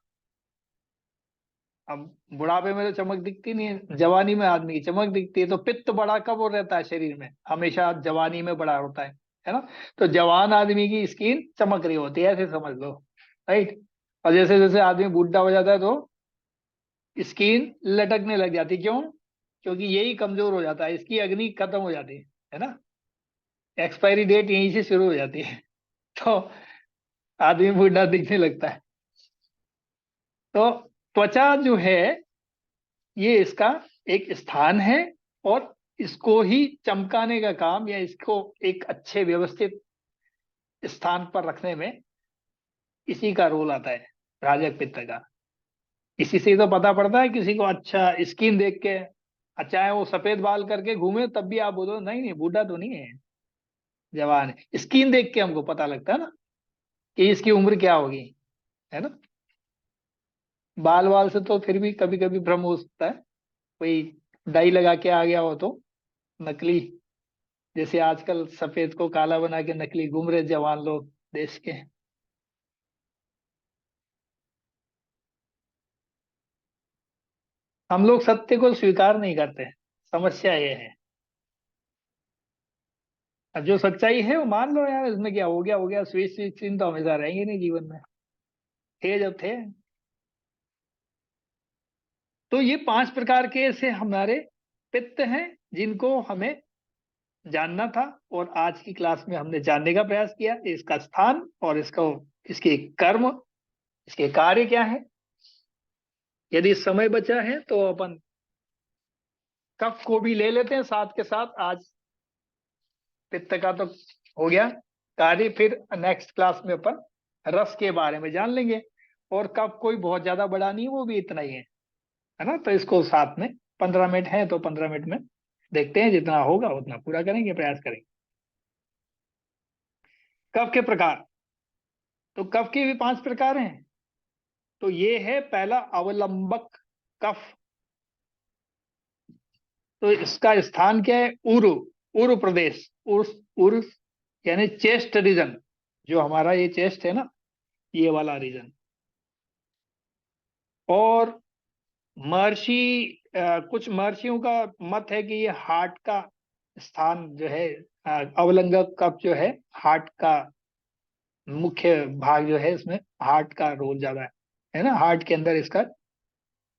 अब बुढ़ापे में तो चमक दिखती नहीं है, जवानी में आदमी की चमक दिखती है। तो पित्त बड़ा कब हो रहता है शरीर में, हमेशा जवानी में बड़ा होता है ना। तो जवान आदमी की स्किन चमक रही होती है, ऐसे समझ लो। राइट। और जैसे जैसे आदमी बूढ़ा हो जाता है तो स्किन लटकने लग जाती, क्यों, क्योंकि यही कमजोर हो जाता है, इसकी अग्नि खत्म हो जाती है ना, एक्सपायरी डेट यहीं से शुरू हो जाती है। तो आदमी बूढ़ा दिखने लगता है। तो त्वचा जो है ये इसका एक स्थान है, और इसको ही चमकाने का काम, या इसको एक अच्छे व्यवस्थित स्थान पर रखने में इसी का रोल आता है, राजक पित्त का। इसी से ही तो पता पड़ता है किसी को अच्छा स्किन देख के, चाहे वो सफेद बाल करके घूमे तब भी आप बोलो नहीं नहीं बूढ़ा तो नहीं है, जवान है, स्किन देख के हमको पता लगता है ना कि इसकी उम्र क्या होगी, है ना। बाल वाल से तो फिर भी कभी कभी भ्रम हो सकता है, कोई डाई लगा के आ गया हो तो, नकली, जैसे आजकल सफेद को काला बना के नकली घूम रहे जवान लोग देश के। हम लोग सत्य को स्वीकार नहीं करते, समस्या ये है। अब जो सच्चाई है वो मान लो यार, इसमें क्या हो गया, हो गया, स्विच स्विच चिन्ह तो हमेशा रहेंगे नहीं जीवन में, थे जब थे। तो ये पांच प्रकार के से हमारे पित्त हैं जिनको हमें जानना था, और आज की क्लास में हमने जानने का प्रयास किया, इसका स्थान और इसको, इसके कर्म, इसके कार्य क्या है। यदि समय बचा है तो अपन कफ को भी ले लेते हैं साथ के साथ। आज पित्त का तो हो गया कार्य, फिर नेक्स्ट क्लास में अपन रस के बारे में जान लेंगे। और कफ कोई बहुत ज्यादा बड़ा नहीं, वो भी इतना ही है ना। तो इसको साथ में 15 मिनट है तो 15 मिनट में देखते हैं, जितना होगा उतना पूरा करेंगे, प्रयास करेंगे। कफ के प्रकार, तो कफ के भी पांच प्रकार हैं। तो ये है पहला अवलंबक कफ। तो इसका स्थान क्या है, उरु, उरु प्रदेश, उर, उर यानी चेस्ट रीजन, जो हमारा ये चेस्ट है ना, ये वाला रीजन। और महर्षि, कुछ महर्षियों का मत है कि ये हार्ट का स्थान जो है, अवलंबक कफ जो है हार्ट का मुख्य भाग जो है, इसमें हार्ट का रोल ज्यादा है ना, हार्ट के अंदर इसका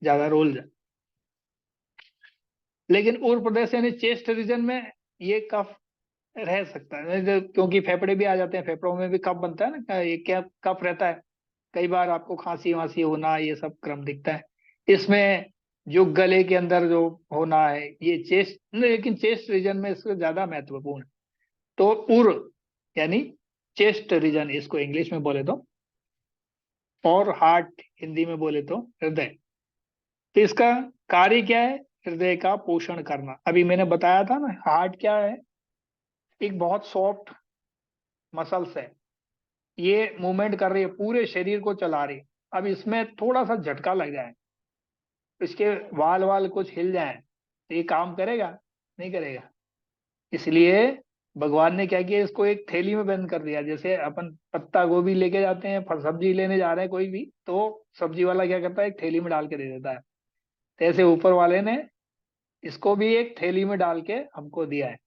ज्यादा रोल। लेकिन उर प्रदेश यानी चेस्ट रीजन में ये कफ रह सकता है, क्योंकि फेफड़े भी आ जाते हैं, फेफड़ों में भी कफ बनता है ना, ये क्या कफ रहता है। कई बार आपको खांसी वांसी होना, ये सब क्रम दिखता है। इसमें जो गले के अंदर जो होना है, ये चेस्ट, लेकिन चेस्ट रीजन में इसको ज्यादा महत्वपूर्ण। तो उर यानी चेस्ट रीजन, इसको इंग्लिश में बोले तो, और हार्ट हिंदी में बोले तो हृदय। तो इसका कार्य क्या है? हृदय का पोषण करना। अभी मैंने बताया था ना, हार्ट क्या है, एक बहुत सॉफ्ट मसल्स है, ये मूवमेंट कर रही है, पूरे शरीर को चला रही है। अब इसमें थोड़ा सा झटका लग जाए, इसके वाल वाल कुछ हिल जाए, तो ये काम करेगा? नहीं करेगा। इसलिए भगवान ने क्या किया, इसको एक थैली में बंद कर दिया। जैसे अपन पत्ता गोभी लेके जाते हैं, सब्जी लेने जा रहे हैं कोई भी, तो सब्जी वाला क्या करता है, एक थैली में डाल के दे देता है। तो ऐसे ऊपर वाले ने इसको भी एक थैली में डाल के हमको दिया है।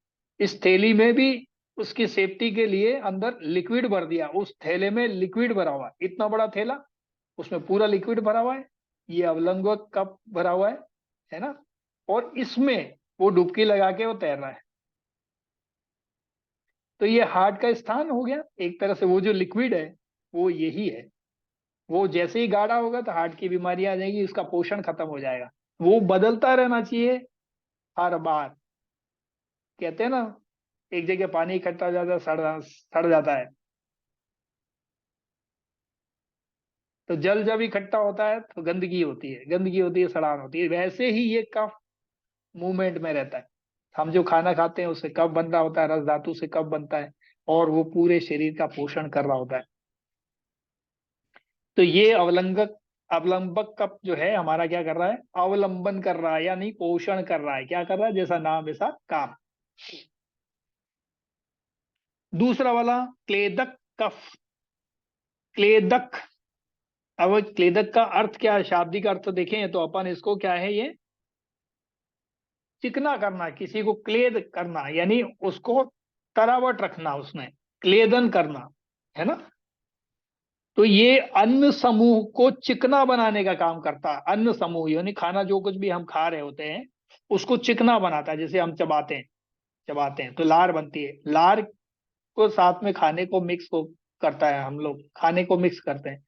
इस थैली में भी उसकी सेफ्टी के लिए अंदर लिक्विड भर दिया। उस थैले में लिक्विड भरा हुआ है, इतना बड़ा थैला, उसमें पूरा लिक्विड भरा हुआ है। ये अवलंबक कप भरा हुआ है ना, और इसमें वो डुबकी लगा के वो तैर रहा है। तो ये हार्ट का स्थान हो गया एक तरह से। वो जो लिक्विड है वो यही है। वो जैसे ही गाढ़ा होगा तो हार्ट की बीमारी आ जाएगी, उसका पोषण खत्म हो जाएगा। वो बदलता रहना चाहिए हर बार। कहते हैं ना, एक जगह पानी इकट्ठा हो जाता है, सड़ जाता है। तो जल जब इकट्ठा होता है तो गंदगी होती है, गंदगी होती है, सड़ान होती है। वैसे ही ये कफ मूवमेंट में रहता है। हम जो खाना खाते हैं उससे कफ बन रहा होता है, रस धातु से कफ बनता है, और वो पूरे शरीर का पोषण कर रहा होता है। तो ये अवलंबक कप जो है हमारा क्या कर रहा है, अवलंबन कर रहा है, यानी पोषण कर रहा है। क्या कर रहा है? जैसा नाम वैसा काम। दूसरा वाला क्लेदक कफ। क्लेदक, अब क्लेदक का अर्थ क्या है, शाब्दिक अर्थ देखें तो अपन इसको क्या है, ये चिकना करना, किसी को क्लेद करना, यानी उसको तरावट रखना, उसमें क्लेदन करना, है ना। तो ये अन्न समूह को चिकना बनाने का काम करता है। अन्न समूह यानी खाना, जो कुछ भी हम खा रहे होते हैं उसको चिकना बनाता है। जैसे हम चबाते हैं तो लार बनती है, लार को साथ में खाने को मिक्स को करता है, हम लोग खाने को मिक्स करते हैं।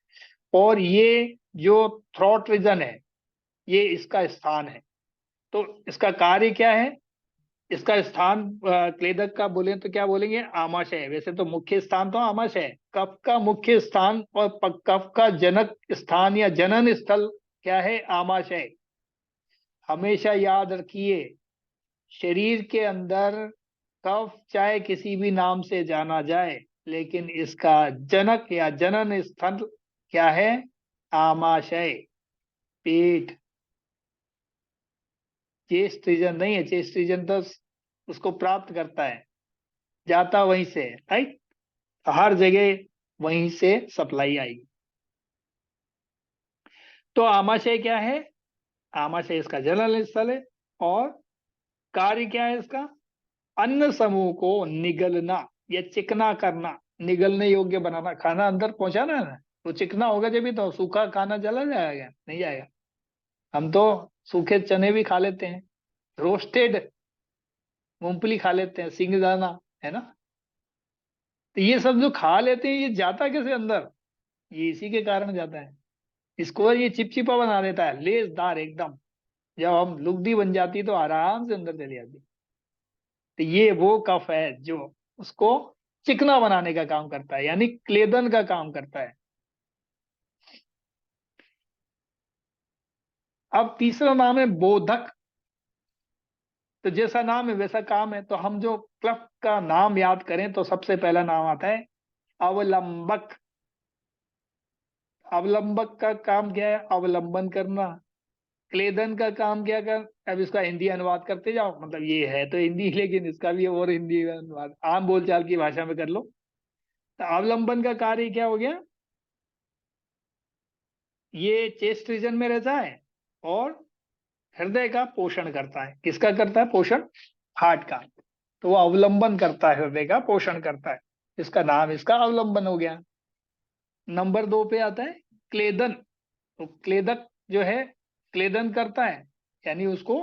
और ये जो थ्रोट रीजन है, ये इसका स्थान है। तो इसका कार्य क्या है? इसका स्थान क्लेदक का बोले तो क्या बोलेंगे, आमाशय है। वैसे तो मुख्य स्थान तो आमाशय है। कफ का मुख्य स्थान और कफ का जनक स्थान या जनन स्थल क्या है, आमाशय। हमेशा याद रखिए, शरीर के अंदर कफ चाहे किसी भी नाम से जाना जाए, लेकिन इसका जनक या जनन स्थल क्या है, आमाशय, पेट। चेस्ट रीजन नहीं है, चेस्ट रीजन तो उसको प्राप्त करता है, जाता वहीं से, राइट। हर जगह वहीं से सप्लाई आएगी। तो आमाशय क्या है? आमाशय इसका जनरल स्थल है। और कार्य क्या है इसका? अन्न समूह को निगलना या चिकना करना, निगलने योग्य बनाना, खाना अंदर पहुंचाना है ना। तो चिकना होगा जब भी, तो सूखा खाना चला जाएगा? नहीं जाएगा। हम तो सूखे चने भी खा लेते हैं, रोस्टेड मूंगफली खा लेते हैं, सिंगदाना, है ना। तो ये सब जो खा लेते हैं, ये जाता कैसे अंदर? ये इसी के कारण जाता है। इसको ये चिपचिपा बना देता है, लेसदार एकदम। जब हम लुगदी बन जाती तो आराम से अंदर चली जाती। तो ये वो कफ है जो उसको चिकना बनाने का काम करता है, यानी क्लेदन का काम करता है। अब तीसरा नाम है बोधक। तो जैसा नाम है वैसा काम है। तो हम जो क्लफ का नाम याद करें तो सबसे पहला नाम आता है अवलंबक। अवलंबक का काम क्या है? अवलंबन करना। क्लेदन का काम क्या कर, अब इसका हिंदी अनुवाद करते जाओ, मतलब ये है तो हिंदी, लेकिन इसका भी और हिंदी अनुवाद आम बोलचाल की भाषा में कर लो। तो अवलंबन का कार्य क्या हो गया? ये चेस्ट रीजन में रहता है और हृदय का पोषण करता है। किसका करता है पोषण? हार्ट का। तो वो अवलंबन करता है, हृदय का पोषण करता है। इसका नाम इसका अवलंबन हो गया। नंबर 2 पे आता है क्लेदन। तो क्लेदक जो है क्लेदन करता है, यानी उसको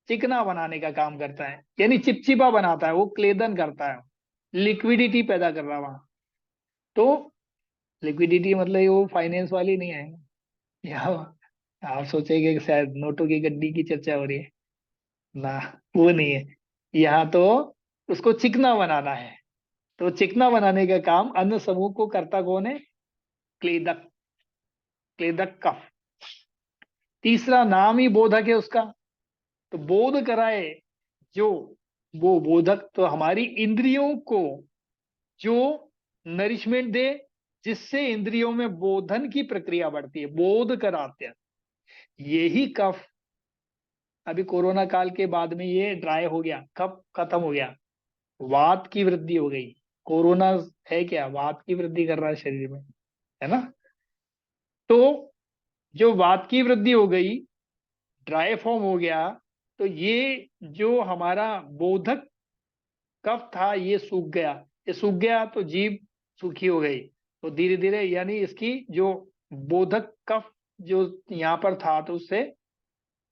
चिकना बनाने का काम करता है, यानी चिपचिपा बनाता है, वो क्लेदन करता है, लिक्विडिटी पैदा कर रहा है वहां। तो लिक्विडिटी मतलब ये वो फाइनेंस वाली नहीं है यहाँ। आप सोचेंगे कि शायद नोटों की गड्डी की चर्चा हो रही है ना, वो नहीं है। यहाँ तो उसको चिकना बनाना है। तो चिकना बनाने का काम अन्न समूह को करता कौन है? क्लेदक। क्लेदक कफ। तीसरा नाम ही बोधक है उसका। तो बोध कराए जो, वो बोधक तो हमारी इंद्रियों को जो नरिशमेंट दे, जिससे इंद्रियों में बोधन की प्रक्रिया बढ़ती है, बोध कराते हैं। यही कफ अभी कोरोना काल के बाद में ये ड्राई हो गया, कफ खत्म हो गया, वात की वृद्धि हो गई। कोरोना है क्या? वात की वृद्धि कर रहा है शरीर में, है ना। तो जो वात की वृद्धि हो गई, ड्राई फॉर्म हो गया, तो ये जो हमारा बोधक कफ था ये सूख गया। ये सूख गया तो जीभ सूखी हो गई। तो धीरे धीरे यानी इसकी जो बोधक कफ जो यहाँ पर था, तो उससे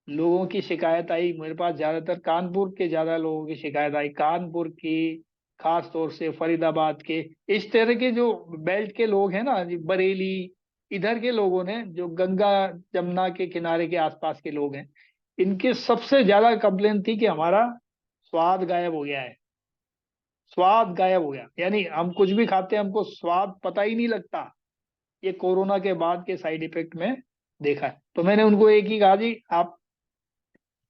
लोगों की शिकायत आई मेरे पास, ज्यादातर कानपुर के ज्यादा लोगों की शिकायत आई, कानपुर की, खास तौर से फरीदाबाद के, इस तरह के जो बेल्ट के लोग हैं ना, जी, बरेली, इधर के लोगों ने, जो गंगा जमुना के किनारे के आसपास के लोग हैं, इनके सबसे ज्यादा कंप्लेन थी कि हमारा स्वाद गायब हो गया है। स्वाद गायब हो गया, यानी हम कुछ भी खाते हैं हमको स्वाद पता ही नहीं लगता। ये कोरोना के बाद के साइड इफेक्ट में देखा है। तो मैंने उनको एक ही कहा, जी आप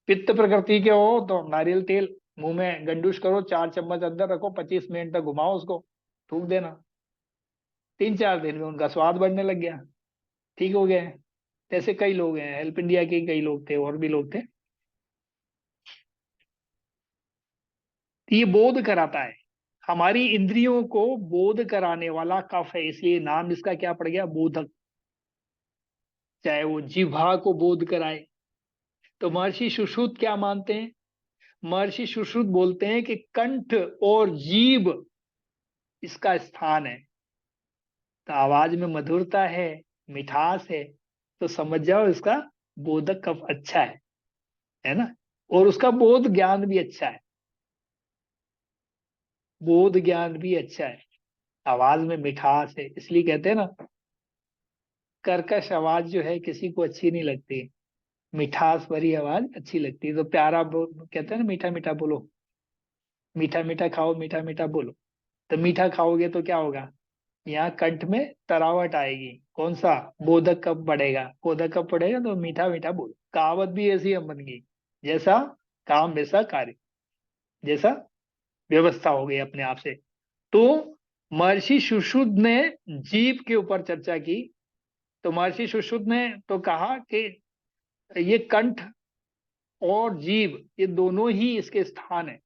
पित्त प्रकृति के हो तो नारियल तेल मुंह में गंडूश करो, 4 चम्मच अंदर रखो, 25 मिनट तक घुमाओ उसको, थूक देना। 3-4 दिन में उनका स्वाद बढ़ने लग गया, ठीक हो गए। ऐसे कई लोग हैं, हेल्प इंडिया के कई लोग थे, और भी लोग थे। तो ये बोध कराता है, हमारी इंद्रियों को बोध कराने वाला कफ है, इसलिए नाम इसका क्या पड़ गया? बोधक। चाहे वो जिह्वा को बोध कराए। तो महर्षि सुश्रुत क्या मानते हैं? महर्षि सुश्रुत बोलते हैं कि कंठ और जीभ इसका स्थान है। तो आवाज में मधुरता है, मिठास है, तो समझ जाओ इसका बोधक कफ अच्छा है ना। और उसका बोध ज्ञान भी अच्छा है, बोध ज्ञान भी अच्छा है। आवाज में मिठास है, इसलिए कहते हैं ना, कर्कश आवाज जो है किसी को अच्छी नहीं लगती, मिठास भरी आवाज अच्छी लगती है। तो प्यारा कहते हैं ना, मीठा मीठा बोलो, मीठा मीठा खाओ, मीठा मीठा बोलो। तो मीठा खाओगे तो क्या होगा? यहाँ कंठ में तरावट आएगी, कौन सा? बोधक कब बढ़ेगा, बोधक कब बढ़ेगा तो मीठा मीठा बोलो। कहावत भी ऐसी हम बन गई, जैसा काम वैसा कार्य, जैसा व्यवस्था हो गई अपने आप से। तो महर्षि सुश्रुत ने जीव के ऊपर चर्चा की। तो महर्षि सुश्रुत ने तो कहा कि ये कंठ और जीव ये दोनों ही इसके स्थान है।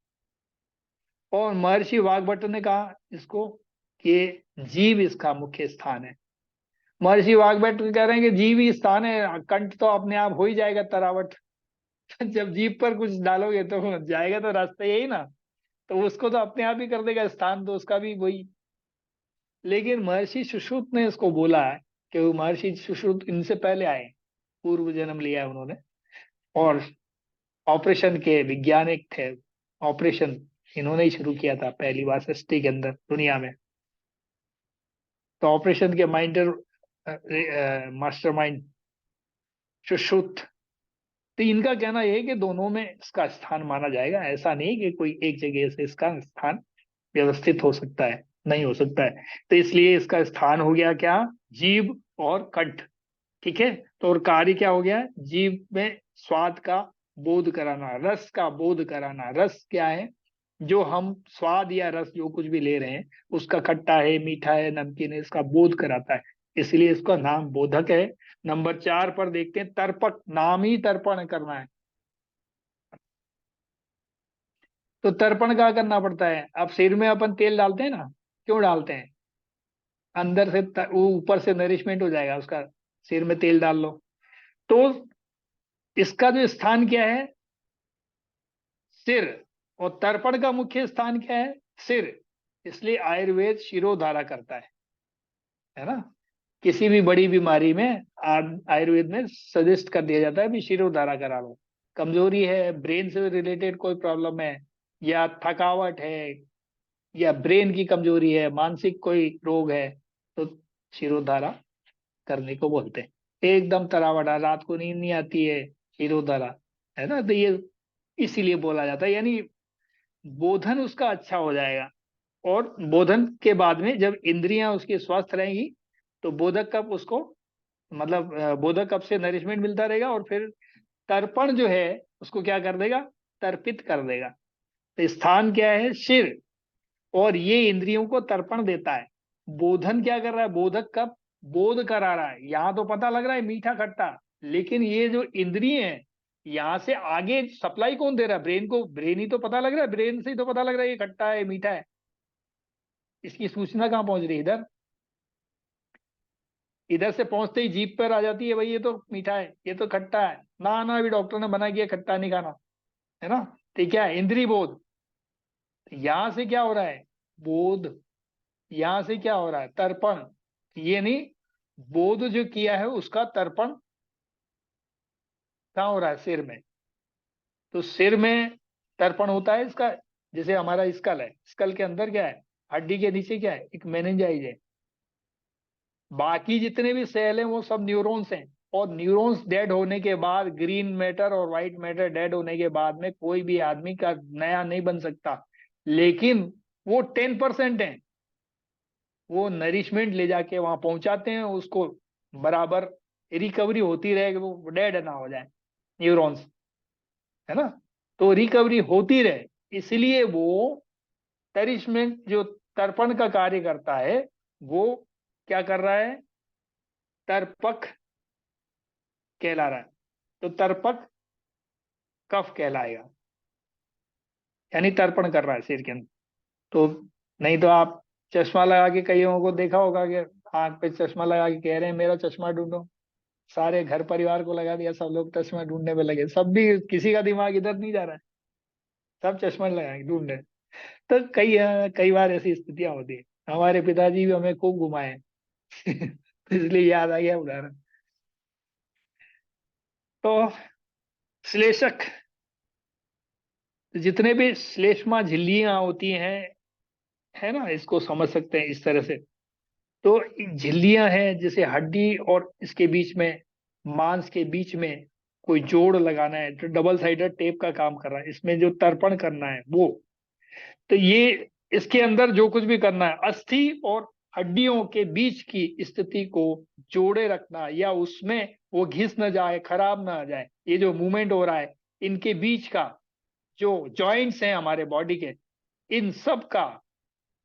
और महर्षि वाग्भट ने कहा इसको कि जीव इसका मुख्य स्थान है। महर्षि वाग्भट कह रहे हैं कि जीव ही स्थान है, कंठ तो अपने आप हो ही जाएगा तरावट। जब जीव पर कुछ डालोगे तो जाएगा तो रास्ता यही ना, तो उसको तो अपने आप ही कर देगा स्थान, तो उसका भी वही। लेकिन महर्षि सुश्रुत ने इसको बोला है कि वो महर्षि सुश्रुत इनसे पहले आए, पूर्व जन्म लिया है उन्होंने, और ऑपरेशन के वैज्ञानिक थे। ऑपरेशन इन्होंने ही शुरू किया था पहली बार सृष्टि के अंदर दुनिया में। तो ऑपरेशन के माइंडर, मास्टर माइंड सुश्रुत। तो इनका कहना यह है कि दोनों में इसका स्थान माना जाएगा, ऐसा नहीं कि कोई एक जगह से इसका स्थान व्यवस्थित हो सकता है, नहीं हो सकता है। तो इसलिए इसका स्थान हो गया क्या? जीभ और कंठ, ठीक है। तो और कार्य क्या हो गया? जीभ में स्वाद का बोध कराना, रस का बोध कराना। रस क्या है? जो हम स्वाद या रस जो कुछ भी ले रहे हैं, उसका खट्टा है, मीठा है, नमकीन है, इसका बोध कराता है, इसलिए इसका नाम बोधक है। नंबर 4 पर देखते हैं, तर्पक। नाम ही तर्पण करना है। तो तर्पण क्या करना पड़ता है? अब सिर में अपन तेल डालते हैं ना, क्यों डालते हैं? अंदर से वो ऊपर से नरिशमेंट हो जाएगा उसका, सिर में तेल डाल लो। तो इसका जो स्थान क्या है? सिर। और तर्पण का मुख्य स्थान क्या है? सिर। इसलिए आयुर्वेद शिरोधारा करता है ना। किसी भी बड़ी बीमारी में आयुर्वेद में सजेस्ट कर दिया जाता है भी शिरोधारा करा लो। कमजोरी है, ब्रेन से रिलेटेड कोई प्रॉब्लम है, या थकावट है, या ब्रेन की कमजोरी है, मानसिक कोई रोग है, तो शिरोधारा करने को बोलते हैं। एकदम तरावड़ा, रात को नींद नहीं आती है, शिरोधारा, है ना। तो ये इसीलिए बोला जाता है, यानी बोधन उसका अच्छा हो जाएगा। और बोधन के बाद में जब इंद्रियां उसकी स्वस्थ रहेंगी तो बोधक कप उसको, मतलब बोधक कप से नरिशमेंट मिलता रहेगा, और फिर तर्पण जो है उसको क्या कर देगा, तर्पित कर देगा। तो स्थान क्या है, शिर, और ये इंद्रियों को तर्पण देता है। बोधन क्या कर रहा है, बोधक कप बोध करा रहा है। यहाँ तो पता लग रहा है मीठा खट्टा, लेकिन ये जो इंद्रिय है यहाँ से आगे सप्लाई कौन दे रहा है, ब्रेन को। ब्रेन ही तो पता लग रहा है, ब्रेन से ही तो पता लग रहा है ये खट्टा है मीठा है। इसकी सूचना कहाँ पहुंच रही है, इधर। इधर से पहुंचते ही जीभ पर आ जाती है, भाई ये तो मीठा है, ये तो खट्टा है। ना ना, अभी डॉक्टर ने मना किया खट्टा नहीं खाना, है ना। तो क्या है, इंद्रिय बोध। यहां से क्या हो रहा है, बोध। यहां से क्या हो रहा है, तर्पण। ये नहीं, बोध जो किया है उसका तर्पण कहाँ हो रहा है, सिर में। तो सिर में तर्पण होता है इसका। जैसे हमारा स्कल है, स्कल के अंदर क्या है, हड्डी के नीचे क्या है, एक मेनिंजाइज है। बाकी जितने भी सेल हैं वो सब न्यूरॉन्स हैं। और न्यूरॉन्स डेड होने के बाद, ग्रीन मैटर और व्हाइट मैटर डेड होने के बाद में कोई भी आदमी का नया नहीं बन सकता। लेकिन वो 10% है, वो नरिशमेंट ले जाके वहां पहुंचाते हैं उसको, बराबर रिकवरी होती रहे, वो डेड ना हो जाए न्यूरॉन्स, है ना। तो रिकवरी होती रहे, इसलिए वो नरिशमेंट जो तर्पण का कार्य करता है, वो क्या कर रहा है, तर्पक कहला रहा है। तो तर्पक कफ कहलाएगा, यानी तर्पण कर रहा है सिर के अंदर। तो नहीं तो आप चश्मा लगा के, कईयों को देखा होगा कि आंख पे चश्मा लगा के कह रहे हैं मेरा चश्मा ढूंढो। सारे घर परिवार को लगा दिया, सब लोग चश्मा ढूंढने में लगे, सब भी, किसी का दिमाग इधर नहीं जा रहा है, सब चश्मा लगा के ढूंढ रहे हैं। तो कई बार ऐसी स्थितियां होती है। हमारे पिताजी भी हमें खूब घुमाए तो इसलिए याद आ गया उदाहरण। तो श्लेषक, जितने भी श्लेष्मा झिल्लियां होती हैं, है ना, इसको समझ सकते हैं इस तरह से। तो झिल्लियां हैं, जैसे हड्डी और इसके बीच में, मांस के बीच में कोई जोड़ लगाना है, तो डबल साइडेड टेप का काम कर रहा है इसमें, जो तर्पण करना है वो। तो ये इसके अंदर जो कुछ भी करना है, अस्थि और हड्डियों के बीच की स्थिति को जोड़े रखना, या उसमें वो घिस न जाए, खराब ना जाए, ये जो मूवमेंट हो रहा है इनके बीच का, जो जॉइंट्स हैं हमारे बॉडी के, इन सब का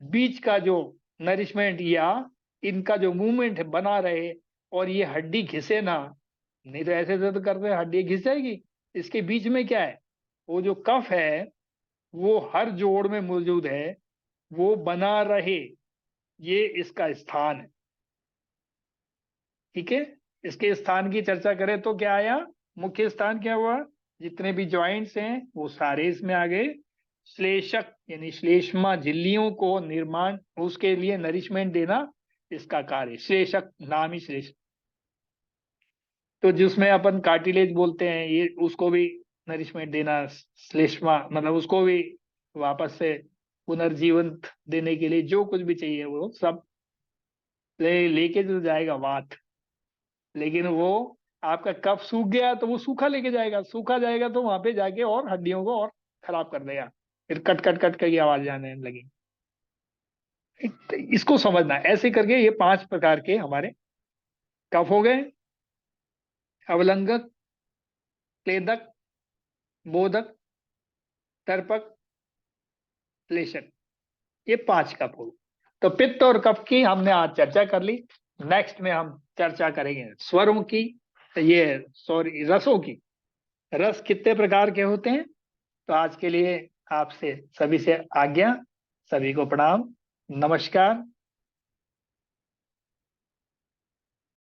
बीच का जो नरिशमेंट, या इनका जो मूवमेंट है बना रहे, और ये हड्डी घिसे ना। नहीं तो ऐसे ऐसे तो करते हैं, हड्डी घिस जाएगी। इसके बीच में क्या है, वो जो कफ है वो हर जोड़ में मौजूद है, वो बना रहे, ये इसका स्थान है। ठीक है। इसके स्थान की चर्चा करें तो क्या आया, मुख्य स्थान क्या हुआ, जितने भी जॉइंट्स हैं वो सारे इसमें आ गए। श्लेषक यानी श्लेष्मा झिल्लियों को निर्माण, उसके लिए नरिशमेंट देना इसका कार्य, श्लेषक नाम ही श्लेष। तो जिसमें अपन कार्टिलेज बोलते हैं, ये उसको भी नरिशमेंट देना, श्लेष्मा मतलब उसको भी वापस से पुनर्जीवन देने के लिए जो कुछ भी चाहिए वो सब लेके जो जाएगा वात। लेकिन वो आपका कफ सूख गया तो वो सूखा लेके जाएगा, सूखा जाएगा तो वहां पे जाके और हड्डियों को और खराब कर देगा, फिर कट कट कट करके आवाज आने लगी। तो इसको समझना ऐसे करके, ये 5 प्रकार के हमारे कफ हो गए, अवलंगक, क्लेदक, बोधक, तर्पक, श्लेषक, ये 5 कफ हो। तो पित्त और कफ की हमने आज चर्चा कर ली। नेक्स्ट में हम चर्चा करेंगे स्वरों की, ये सॉरी रसों की। रस कितने प्रकार के होते हैं। तो आज के लिए आपसे सभी से आज्ञा, सभी को प्रणाम, नमस्कार।